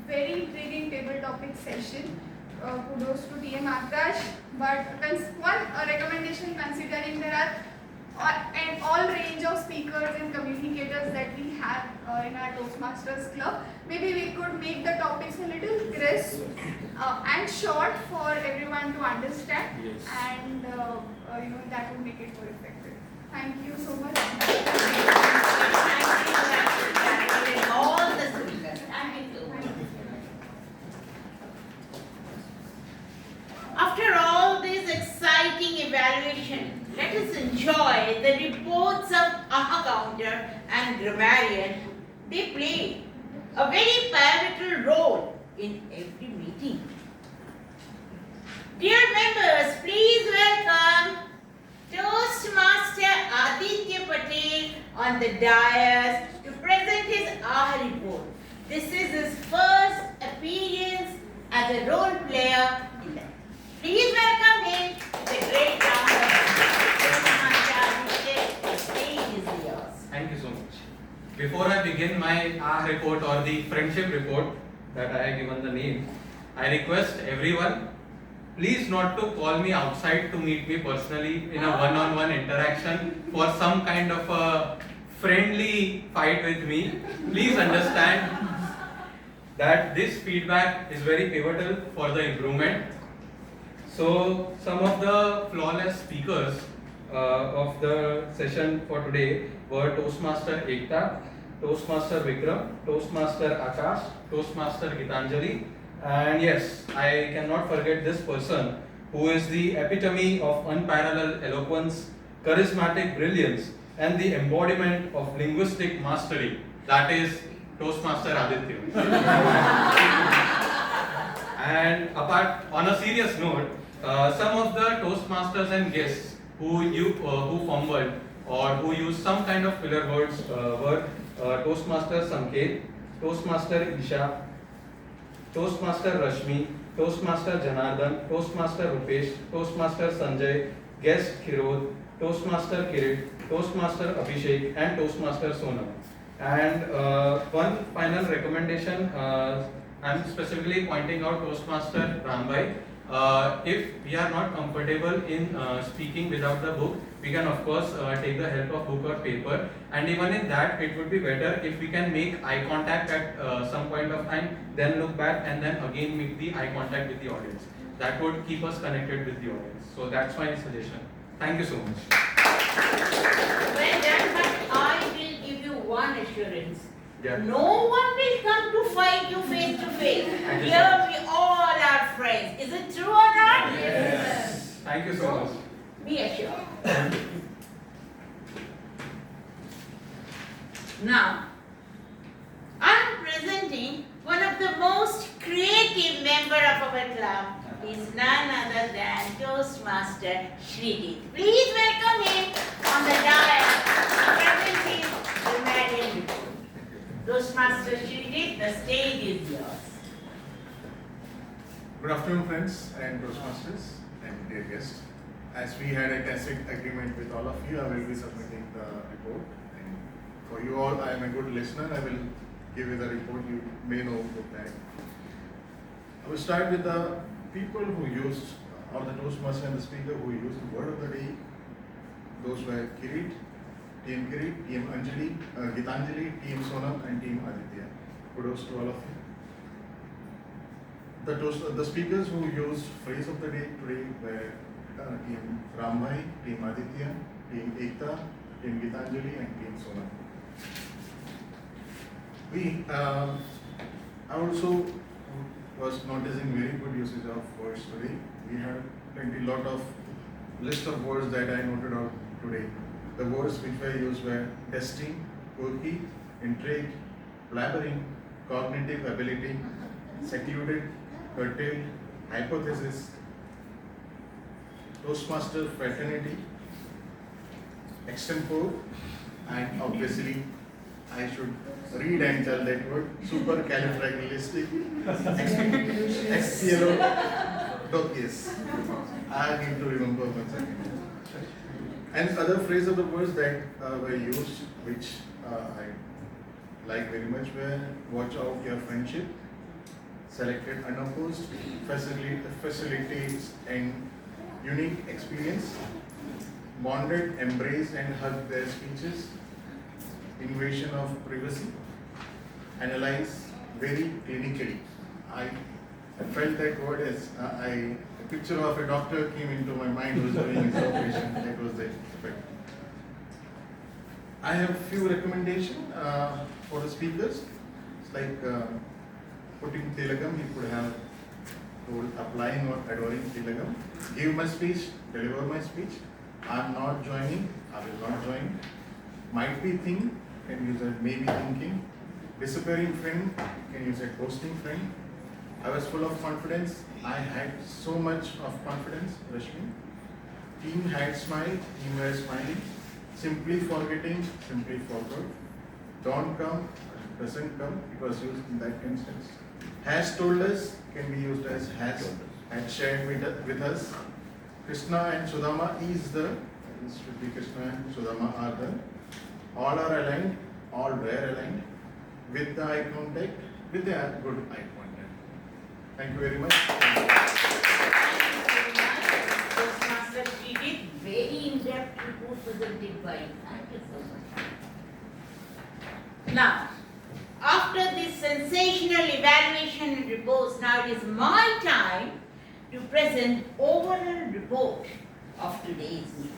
very intriguing table topic session. kudos to TM Akash. But one recommendation, considering there are an all range of speakers and communicators that we have in our Toastmasters club, maybe we could make the topics a little crisp and short for everyone to understand, and that would make it more effective. Thank you so much. All the speakers. Thank you. After all this exciting evaluation, let us enjoy the reports of AHA Counter and Grammarian. They play a very pivotal role in every meeting. Dear members, please welcome Toastmaster Aditya Patel on the dais to present his AHA report. This is his first appearance as a role player in the. Please welcome him with a great round of applause. The stage is yours. Thank you so much. Before I begin my AHA report or the friendship report that I have given the name, I request everyone, please not to call me outside to meet me personally in a one-on-one interaction for some kind of a friendly fight with me. Please understand that this feedback is very pivotal for the improvement. So some of the flawless speakers of the session for today were Toastmaster Ekta, Toastmaster Vikram, Toastmaster Akash, Toastmaster Gitanjali, and yes, I cannot forget this person who is the epitome of unparalleled eloquence, charismatic brilliance, and the embodiment of linguistic mastery. That is Toastmaster Aditya. And apart, on a serious note, some of the Toastmasters and guests who fumbled or who used some kind of filler words were Toastmaster Sanket, Toastmaster Isha, Toastmaster Rashmi, Toastmaster Janardhan, Toastmaster Rupesh, Toastmaster Sanjay, guest Khirod, Toastmaster Kirit, Toastmaster Abhishek, and Toastmaster Sonam. And one final recommendation, I'm specifically pointing out Toastmaster Rambai. If we are not comfortable in speaking without the book, we can of course take the help of book or paper, and even in that it would be better if we can make eye contact at some point of time, then look back and then again make the eye contact with the audience. That would keep us connected with the audience. So that's my suggestion. Thank you so much. Well done, but I will give you one assurance. Yeah. No one will come to fight you face to face. Here we all are friends. Is it true or not? Yes. Thank you so much. Be assured. Now, I'm presenting one of the most creative member of our club. Is none other than Toastmaster Sridit. Please welcome him on the dais to present his grammarian report. Toastmaster Sridit, the stage is yours. Good afternoon, friends and Toastmasters and dear guests. As we had a tacit agreement with all of you, I will be submitting the report. And for you all, I am a good listener. I will give you the report. You may know that. I will start with the people who used, or the Toastmaster and the speaker who used the word of the day. Those were Kirit, Team Kirit, Team Anjali, Gitanjali, Team Sonam, and Team Aditya. Kudos to all of you. The speakers who used phrase of the day today were Team Rambai, Team Aditya, Team Ekta, Team Gitanjali, and Team Sonam. I also was noticing very good usage of words today. We had plenty lot of list of words that I noted out today. The words which were used were testing, quirky, intrigue, blabbering, cognitive ability, secluded, curtailed, hypothesis, Toastmaster fraternity, extempore, and obviously I should read and tell that word, supercalifragilisticexpialidocious. I need to remember once again. And other phrase of the words that were used, which I like very much, were watch out your friendship, selected unopposed facilities and unique experience, bonded, embraced and hugged their speeches, invasion of privacy, analyze very clinically. I felt that word as a picture of a doctor came into my mind who was doing his operation. That was the effect. I have few recommendations for the speakers. It's like putting tilagam, he could have told applying or adoring tilagam. Give my speech, deliver my speech. I am not joining, I will not join. Might be think, can use a maybe thinking. Disappearing friend, can use a ghosting friend. I was full of confidence. I had so much of confidence, Rashmi. Team had smiled, team were smiling. Simply forgetting, simply forgot. Don't come, doesn't come. It was used in that instance. Has told us can be used as has. Had shared with us. Krishna and Sudama is the. This should be Krishna and Sudama are the. All are aligned. All were aligned. With the eye contact. With the good eye contact. Thank you very much. Toastmaster, she did very in-depth report presented by you. Thank you so much. Now, after this sensational evaluation and reports, now it is my time to present overall report of today's meeting.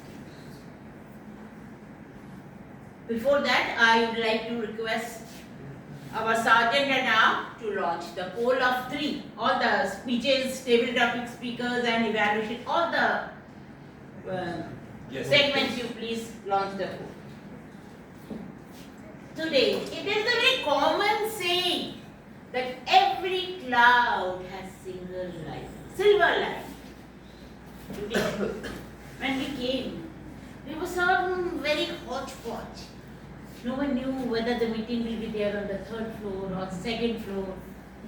Before that, I would like to request our sergeant and I to launch the poll of 3. All the speeches, table topic speakers and evaluation, all the segments you please launch the poll. Today, it is a very common saying that every cloud has silver lining. Today, when we came, we were some very hodgepodge. No one knew whether the meeting will be there on the 3rd floor or 2nd floor.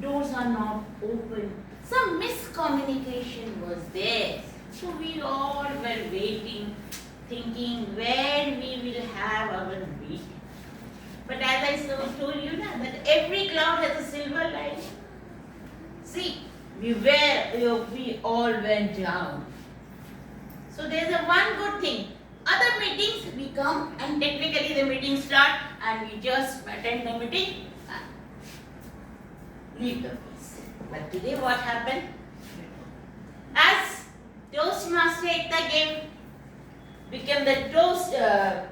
Doors are not open. Some miscommunication was there. So we all were waiting, thinking where we will have our meeting. But as I told you now, that every cloud has a silver lining. See, we all went down. So there's a one good thing. Other meetings we come and technically the meeting start and we just attend the meeting and leave the place. But today what happened? As Toastmaster Ekta became the toast, her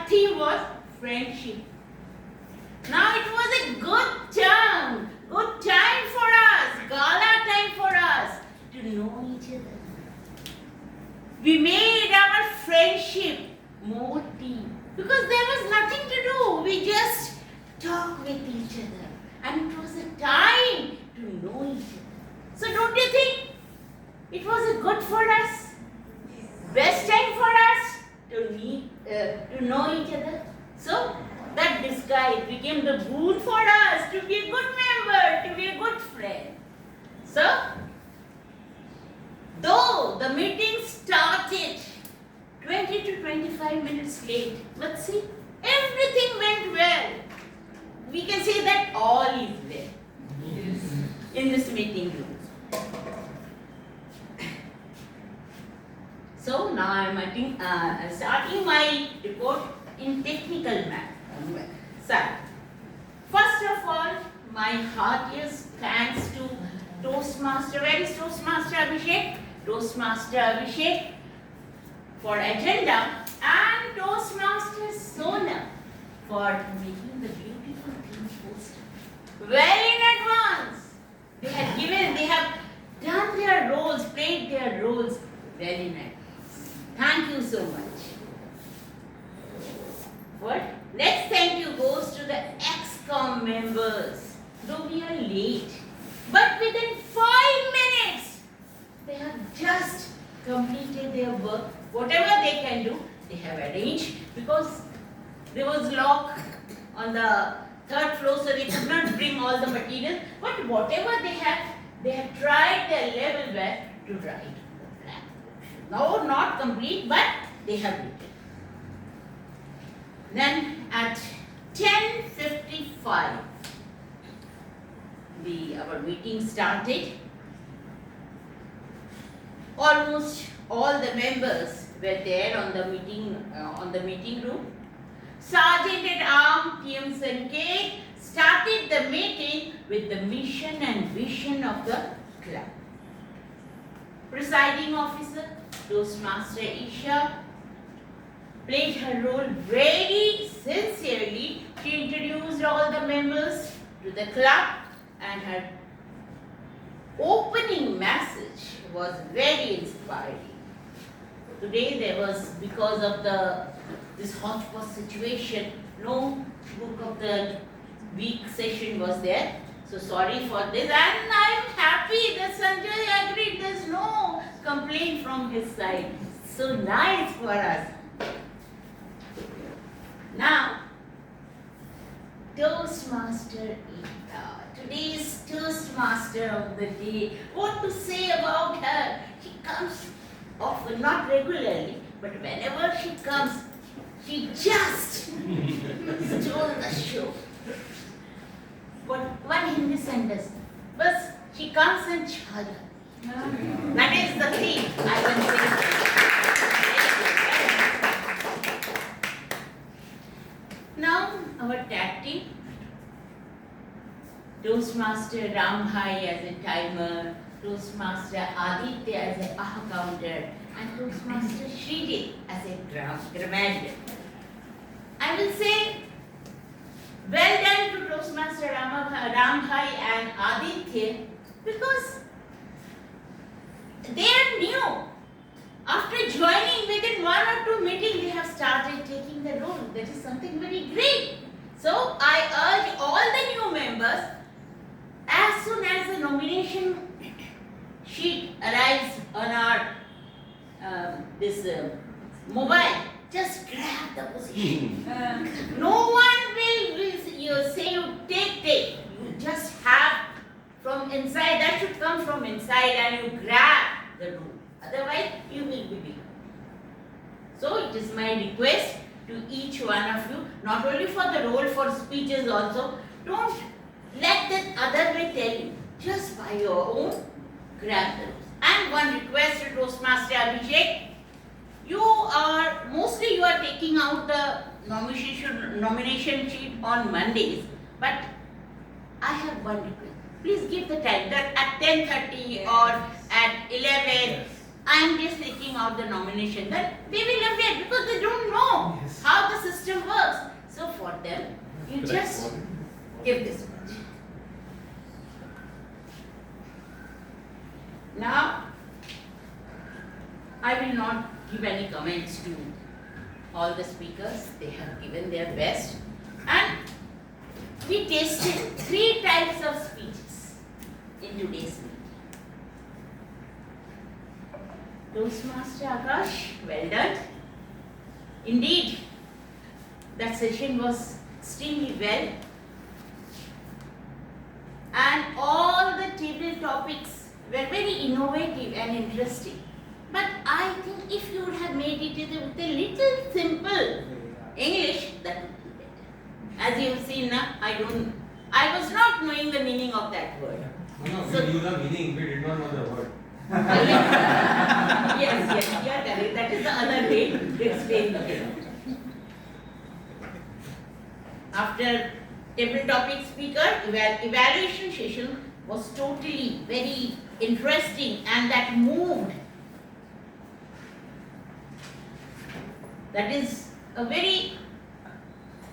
theme was friendship. Now it was a good time for us, gala time for us to know each other. We made our friendship more deep because there was nothing to do. We just talked with each other and it was a time to know each other. So don't you think it was a good for us? Best time for us to know each other. So that disguise became the boon for us to be a good member, to be a good friend. So though the meeting started 20 to 25 minutes late, but see, everything went well. We can say that all is well in this meeting room. So now I am starting my report in technical side. First of all, my heartiest thanks to Toastmaster. Where is Toastmaster Abhishek? Toastmaster Abhishek for agenda and Toastmaster Sona for making the beautiful theme poster. Well in advance. They have done their roles, played their roles well in advance. Thank you so much. What? Next thank you goes to the ExCom members. Though we are late, but within 5 minutes, they have just completed their work. Whatever they can do, they have arranged because there was lock on the 3rd floor, so they could not bring all the material. But whatever they have tried their level best to write the plan. No, not complete, but they have written. Then at 10:55, our meeting started. Almost all the members were there on the meeting room. Sergeant at Arms TM Sanket started the meeting with the mission and vision of the club. Presiding officer, Toastmaster Isha, played her role very sincerely. She introduced all the members to the club, and her opening message was very inspiring. Today there was, because of this hotspot situation, no book of the week session was there. So sorry for this, and I'm happy that Sanjay agreed. There's no complaint from his side. So nice for us. Now, Toastmaster Ekta. Today's Toastmaster of the day. What to say about her? She comes often, not regularly, but whenever she comes, she just stole the show. But one Hindi sentence, but she comes and charges. That is the thing I can say. Now our tag team. Toastmaster Ramhai as a timer, Toastmaster Aditya as a counter, and Toastmaster Shridi as a grammarian. I will say, well done to Toastmaster Ramhai and Aditya, because they are new. After joining within 1 or 2 meetings, they have started taking the role. That is something very great. So I urge all the new members, as soon as the nomination sheet arrives on our mobile, just grab the position. No one will say you take. You just have from inside. That should come from inside, and you grab the role. Otherwise, you will be beaten. So it is my request to each one of you, not only for the role, for speeches also, don't let the other way tell you. Just by your own, grab the rules. And one request to Toastmaster Abhishek, you are taking out the nomination sheet on Mondays, but I have one request. Please give the time that at 10:30 or at 11. I am just taking out the nomination. Then they will aware, because they don't know how the system works. So for them, you just give this much. Now, I will not give any comments to all the speakers. They have given their best. And we tasted 3 types of speeches in today's meeting. Toastmaster Akash, well done. Indeed, that session was extremely well. And all the table topics were very innovative and interesting. But I think if you would have made it with a little simple English, that would be better. As you have seen now, I was not knowing the meaning of that word. No, we knew the meaning, we did not know the word. Yes, you are correct. That is the other way to explain the word. After table topic speaker, evaluation session was totally very interesting, and that moved. That is a very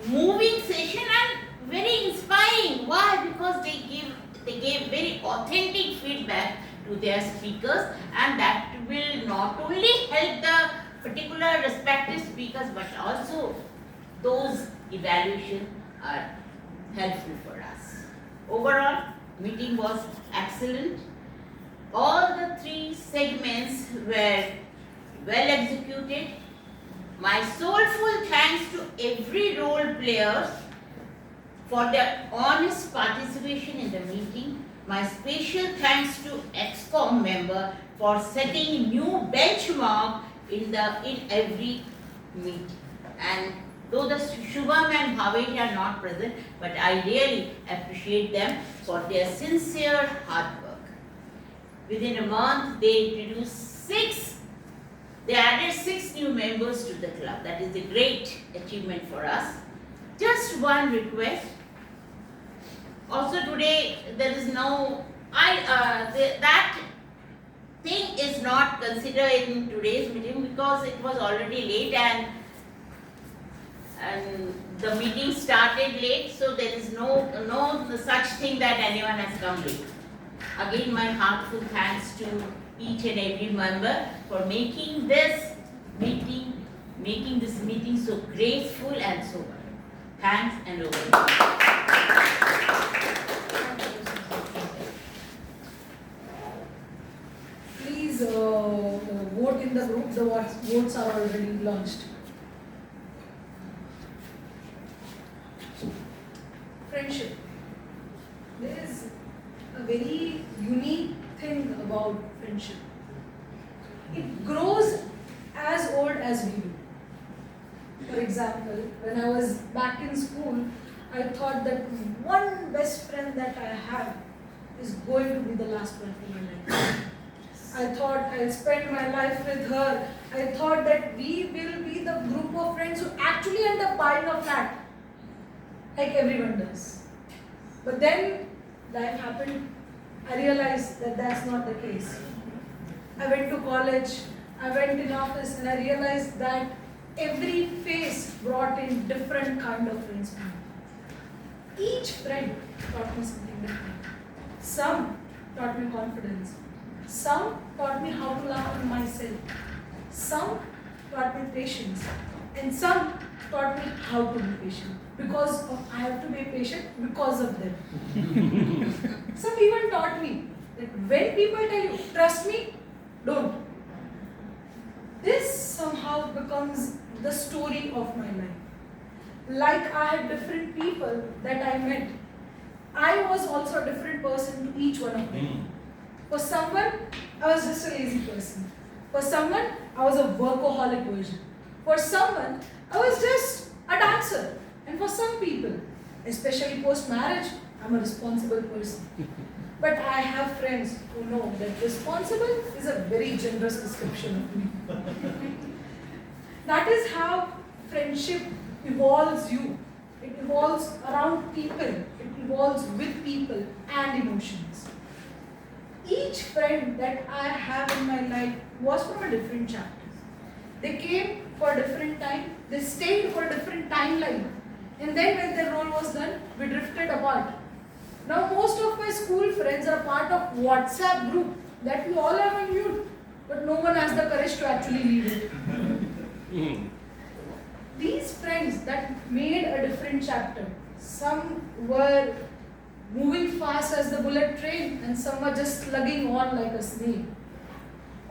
moving session and very inspiring. Why? Because they gave very authentic feedback to their speakers, and that will not only help the particular respective speakers, but also those evaluations are helpful for us. Overall, meeting was excellent. All the 3 segments were well executed. My soulful thanks to every role player for their honest participation in the meeting. My special thanks to EXCOM member for setting new benchmark in every meeting. And Though the Shubham and Bhavesh are not present, but I really appreciate them for their sincere hard work. Within a month, they added 6 new members to the club. That is a great achievement for us. Just one request. Also today, there is no, that thing is not considered in today's meeting because it was already late and the meeting started late, so there is no such thing that anyone has come late. Again, my heartful thanks to each and every member for making this meeting so graceful and so well. Thanks and over. Please vote in the group. The votes are already launched. Friendship. There is a very unique thing about friendship. It grows as old as we do. For example, when I was back in school, I thought that one best friend that I have is going to be the last one in my life. I thought I'll spend my life with her. I thought that we will be the group of friends who actually end up buying a flat, like everyone does. But then life happened. I realized that that's not the case. I went to college, I went in office, and I realized that every phase brought in different kind of friends. Each friend taught me something different. Some taught me confidence. Some taught me how to laugh on myself. Some taught me patience. And some taught me how to be patient. I have to be patient because of them. Some even taught me that when people tell you, trust me, don't. This somehow becomes the story of my life. Like I had different people that I met, I was also a different person to each one of them. For someone, I was just a lazy person. For someone, I was a workaholic version. For someone, I was just a dancer. And for some people, especially post-marriage, I'm a responsible person. But I have friends who know that responsible is a very generous description of me. That is how friendship evolves you. It evolves around people. It evolves with people and emotions. Each friend that I have in my life was from a different chapter. They came for a different time. They stayed for a different timeline. And then when their role was done, we drifted apart. Now most of my school friends are part of WhatsApp group that we all have on mute, but no one has the courage to actually leave it. These friends that made a different chapter, some were moving fast as the bullet train and some were just slugging on like a snake.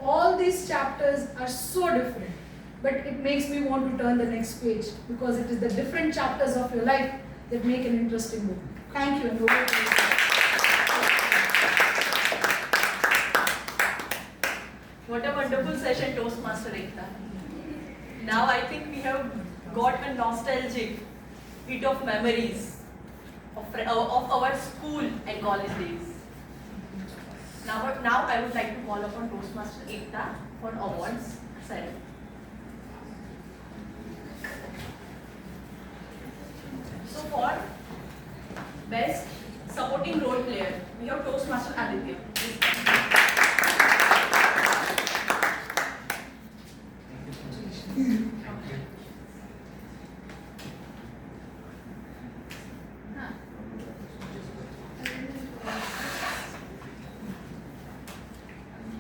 All these chapters are so different, but it makes me want to turn the next page because it is the different chapters of your life that make an interesting book. Thank you and over to you. What a wonderful session, Toastmaster Ekta. Now I think we have got a nostalgic bit of memories of our school and college days. Now I would like to call upon Toastmaster Ekta for awards ceremony. So for best supporting role player, we have Toastmaster Aditya.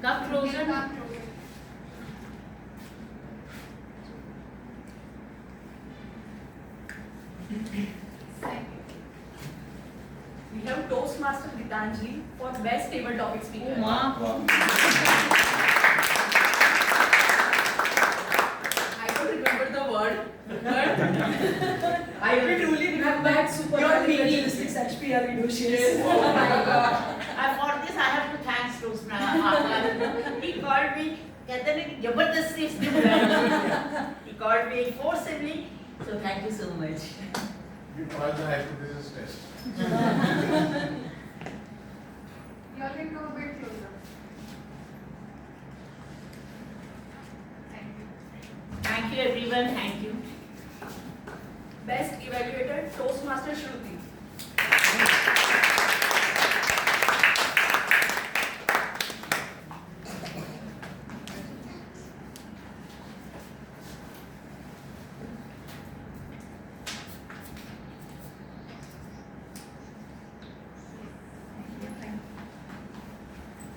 Come closer. We have Toastmaster Gitanjali for best table topic speaker. I don't remember the word, but I will truly remember That super materialistic HPR negotiations. Oh my God. For this I have to thank Toastmaster. He called me, कहते हैं कि जबरदस्ती इसने बुलाया. He called me forcibly So thank you so much. You passed the hypothesis test. You all can come a bit closer. Thank you. Thank you everyone, thank you. Best evaluator, Toastmaster Shruti.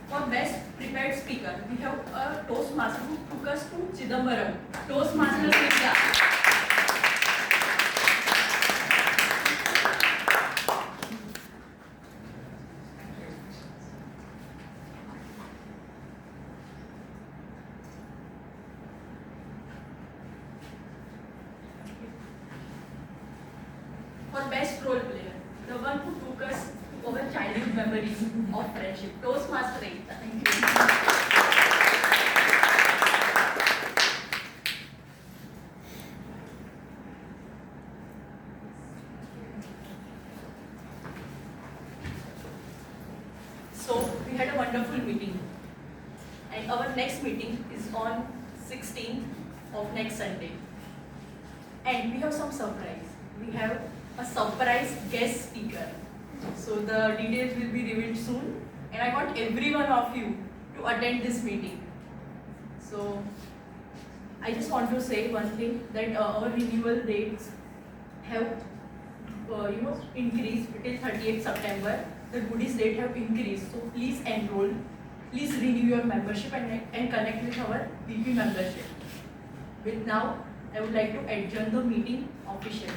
For best prepared speaker, we have a Toastmaster who took us to Chidambaram. Toastmaster Ekta. For best role player, the one who took us to our childhood memories of friendship, Toastmaster Ekta. Thank you. So we had a wonderful meeting, and our next meeting is on 16th of next Sunday. And we have some surprise. We have a surprise guest speaker. So the details will be revealed soon, and I want every one of you to attend this meeting. So I just want to say one thing, that our renewal dates have increased till 30th September. The goodies date have increased, so please enroll, please renew your membership and connect with our VP membership. With now, I would like to adjourn the meeting officially.